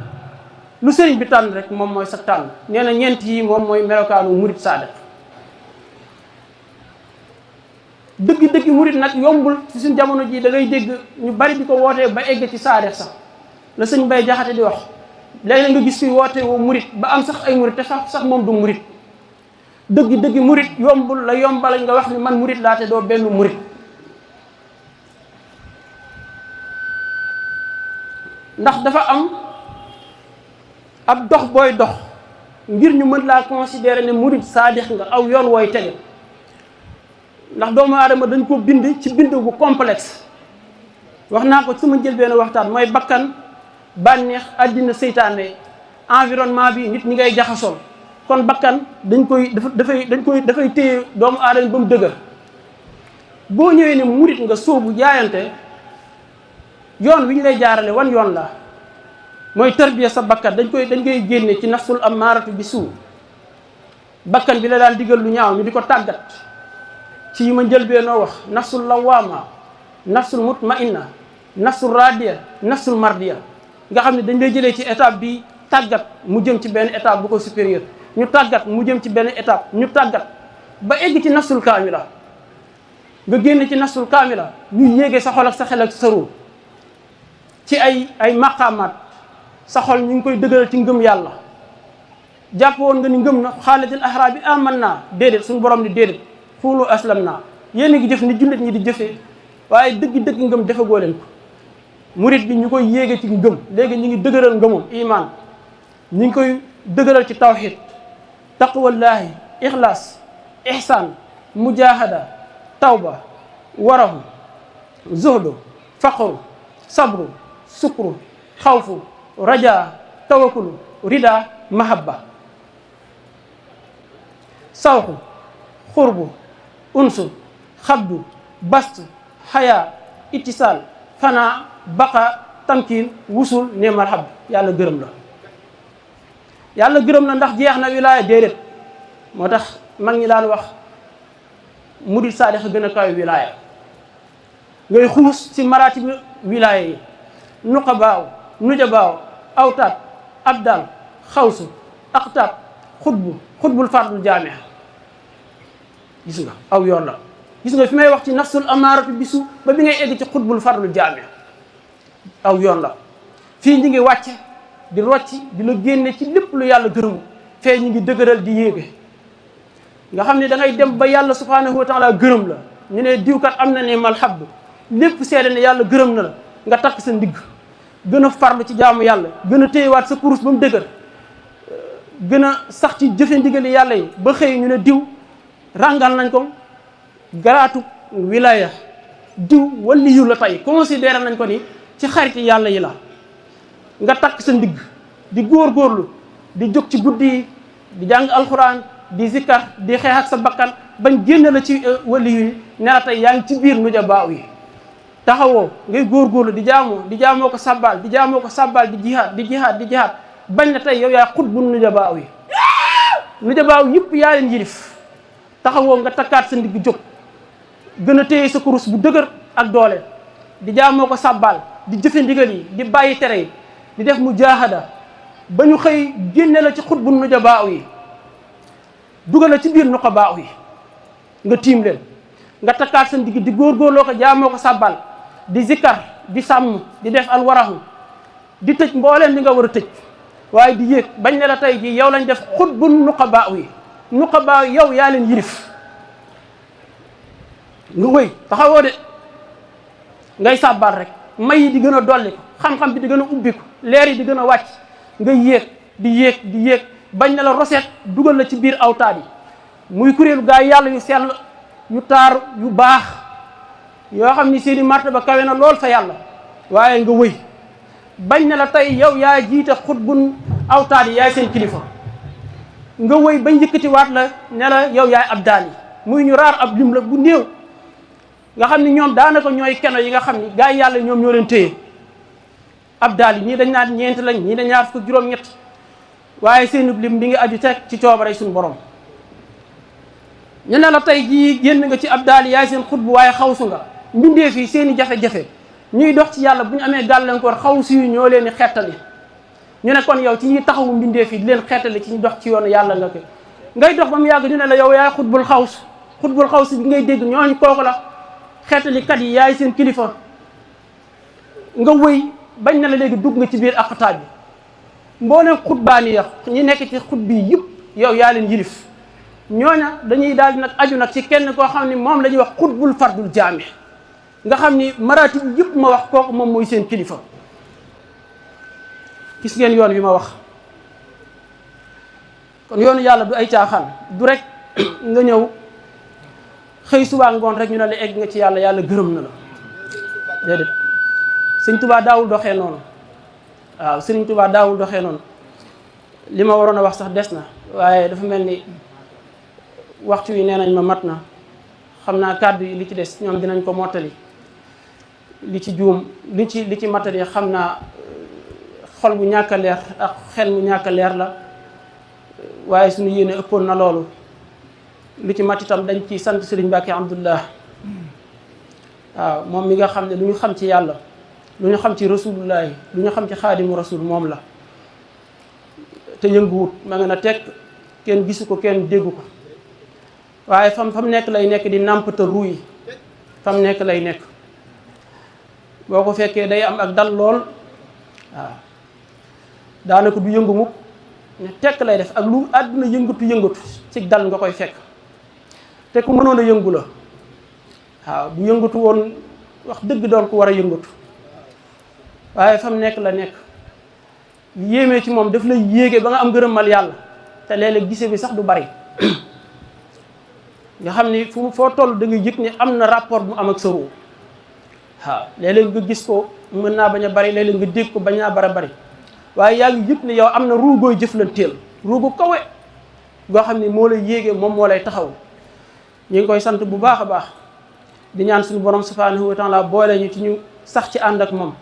lu sëriñ bi tànn rek moom mooy sa tànn nee na ñeent yi moom mooy melokaanu murid saadiq dëgg-dëgg murid nag yombul ci suñ jamono ji da ngay dégg ñu bari di ko wootee ba egg ci saadiq sax la sëñ Bay Jaxate di wax léeg-léeg nga gis fi woote woo murid ba am sax ay murid te sax moom du murid dëgg murid yombul la yombal nga wax ni man murid laa te doo benn murid ndax dafa am ab dox booy dox ngir ñu mën laa considérer ne murid saadix nga aw yoon wooy tege ndax doomu aadama dañ ko bind ci bind bu complexe wax naa ko sama njëlbéen waxtaan mooy bakkan bànneex àddina seytaane environnement bi nit ñi ngay jaxasool kon bakkan dafay téye doomu aadama ba mu dëgër boo ñëwee ne murid nga sóobu jaayante yoon wi ñu lay jaarale wan yoon la mooy tarbiya sa bakkan dañ koy génne ci nafsul ammaaratu bi suu bakkan bi la daan digal lu ñaaw ñu di ko tàggat ci yi ma njëlbee noo wax nafsul lawaama nafsul mutmainna nafsul radiya nafsul mardiya nga xam ne dañ lay jëlee ci étape bi tàggat mu jëm ci benn étape bu ko supérieur ñu tàggat mu jëm ci benn étape ñu tàggat ba egg ci nafsul kaamila nga génn ci nafsul kaamila ñu yéege sa xol ak sa xel ak sa ruux ci ay maqaamaat sa xol ñu ngi koy dëgëral ci ngëm yàlla jàpp woon nga ni ngëm na xaalatil ahraa bi aman naa déedéet suñu borom ni déedéet xuulu aslam naa yéen a ngi jëf ni jullit ñi di jëfee waaye dëgg ngëm defagoo leen ko murit bi ñu koy yéege ci ngëm léegi ñu ngi dëgëral ngëmam iman ñu ngi koy dëgëral ci tawxid taqwallaahi ixlaas ihsaan mujahada tawba warahu zuhdu faqru sabru sukru xawfu raja tawakulu rida mahabba sawxu xurbu unsu xabdu bast xaya ittisaal fana baqa tamkiin wusul neemal xab yàlla gërëm la yàlla gërëm la ndax jeex na wilaaya déedéet moo tax mag ñi daan wax murid saadix a gën a kaw wilaaya ngay xuus ci maratib wilaaya yi nuqabaaw nujabaaw awtaat abdal xawsu aqtaab xutbul fardul jaamia gis nga aw yoon la gis nga fi may wax ci nafsul amaaratu bisu ba bi ngay egg ci xutbul fardul jaamia aw yoon la fii ñi ngi wàcce di rocci di la génne ci lépp lu yàlla gërëmu fee ñu ngi dëgëral di yéege nga xam ne da ngay dem ba yàlla subhanahu wa taala gërëm la ñu ne diwkat am na ne malhab lépp seede ne yàlla gërëm na la nga takk sa ndigg gën a farlu ci jaamu yàlla gën a téyewaat sa kurus ba mu dëgër gën a sax ci jëfe ndigali yàlla yi ba xëy ñu ne diw ràngal nañ ko garaatu wilaya diw waliyu la tey considéré nañ ko ni ci xarit yàlla yi la nga takk sa ndigg di góorgóorlu di jóg ci guddi yi di jàng alxuraan di zikkar di xeex ak sa bakkan bañ génn la ci waliyu yi ne la tey yaa ngi ci biir nuja baaw yi taxawoo ngay góorgóorlu di jaamoo ko sabbal di jihaad bañ na tey yow yaa xut bu nuja baaw yi nujabaaw yëpp yaa leen yilif taxawoo nga takkaat sa ndigg jóg gën a téye sa kurus bu dëgër ak doole di jaamoo ko sàbbaal di jëfe ndigal yi di bàyyi tere yi di def mujaahada ba ñu xëy génne la ci xutbu nujabaaw yi dugal la ci biir nuqabaaw yi nga tiim leen nga takkaat sa ndigg di góorgóorloo ko jaamoo ko sàbbaal di zikkar di sàmm di def alwarahu di tëj mbooleen li nga war a tëj waaye di yéeg bañ ne la tey jii yow lañ def xutbu nuqabaaw yi nuqabaaw yi yow yaa leen yilif nga wëy taxawoo de ngay sàbbaal rek may yi di gën a dolli ko xam-xam bi di gën a ubbi ko leer yi di gën a wàcc nga yéeg di yéeg di yéeg bañ ne la roseet dugal la ci biir awtaad yi muy kuréelu gaa yi yàlla yu sell yu taar yu baax yoo xam ni seeni martaba kawe na lool fa yàlla waaye nga wëy bañ ne la tey yow yaa jiite xutbun awtaad yi yaay seen kilifa nga wëy bañ yëkkati waat la ne la yow yaay ab daal yi muy ñu raar ab lim la bu néew nga xam ni ñoom daanaka ñooy keno yi nga xam ni gaa yi yàlla ñoom ñoo leen téye ab daal yi ñii dañ naan ñeent lañ ñii dañ ñaar fukk juróom-ñett waaye seen lim bi nga aju teg ci coobare suñu borom ñu ne la tey jii génn nga ci ab daal yaay seen xutbu waaye xawsu nga mbindee fii seen i jafe-jafe ñuy dox ci yàlla bu ñu amee gàllankoor xawsu yu ñoo leen di xettali ñu ne kon yow ci ñuy taxawu mbindee fii di leen xettali ci ñu dox ci yoonu yàlla nga ko ngay dox ba mu yàgg ñu ne la yow yaay xutbul xawsu bi ngay dégg ñooñu kooku la xettali kat yi yaay seen kilifa nga wëy bañ na la léegi dugg nga ci biir aqtaab bi mbooleem xutbaani ya ñi nekk ci xut bi yëpp yow yaa leen yilif ñooña dañuy daal di nag aju nag ci kenn koo xam ne moom la ñuy wax xutbul fardul jaami nga xam ni maratib yëpp ma wax kooku moom mooy seen kilifa gis ngeen yoon wi ma wax kon yoonu yàlla du ay caaxaan du rek nga ñëw xëy subaa ngoon rek ñu ne la egg nga ci yàlla yàlla gërëm na la déedéet sëñ Tuubaa daawul doxee noonu waaw sëriñ Tuubaa daawul doxee noonu li ma waroon a wax sax des na waaye dafa mel ni waxtu wi nee nañ ma mat na xam naa kàddu yi li ci des ñoom dinañ ko mottali li ci juum li ci matali xam naa xol bu ñàkk a leer ak xel mu ñàkk a leer la waaye suñu yéene ëppoon na loolu li ci mat itam dañ ci sant Sëriñ Mbàkke Abdullah waaw moom mi nga xam ne lu ñu xam ci yàlla lu ñu xam ci rasulullahi lu ñu xam ci xaadimu rasul moom la te yënguwut ma nga na teg kenn gisu ko kenn déggu ko waaye fam nekk lay nekk di nàmpata ruuy fam nekk lay nekk boo ko fekkee day am ak dal lool waaw daanaka du yëngu mukk ne tekk lay def ak lu àdduna yëngatu ci dal nga koy fekk te ku mënoon a yëngu la waaw bu yëngatu woon wax dëgg doon ku war a yëngatu waaye fam nekk la nekk yéemee ci moom daf lay yéege ba nga am ngërëmal yàlla te léeg-léeg gise bi sax du bari nga xam ni foo toll da nga yëg ni am na rapport bu am ak sa ruu waaw léeg-léeg nga gis ko mën naa bañ a bari léeg-léeg nga dégg ko bañ naa bari waaye yaa ngi yëg ni yow am na ruu gooy jëflanteel ruu gu kawe goo xam ni moo lay yéege moom moo lay taxaw ñu ngi koy sant bu baax a baax di ñaan suñu borom subhanahu wa taala boole ñu ci ñu sax ci ànd ak moom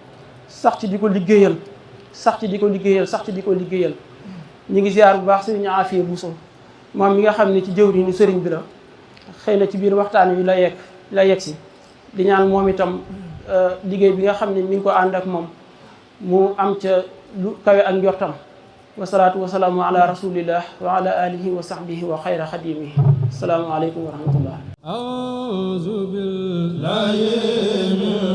sax ci di ko liggéeyal sax ci di ko liggéeyal ñu ngi ziar bu baax sëriñ Afiya Buso moom mi nga xam ne ci jëwriñu sëriñ bi la xëy na ci biir waxtaan wi la yegg si di ñaan moom itam liggéey bi nga xam ne mi ngi ko ànd ak moom mu am ca lu kawe ak njortam wasalaatu wasalaamu ala rasulillah wa ala alihi wa sahbihi wa xayra xadimihi asalaamu aleykum wa rahmatullah a'uuzu billahi min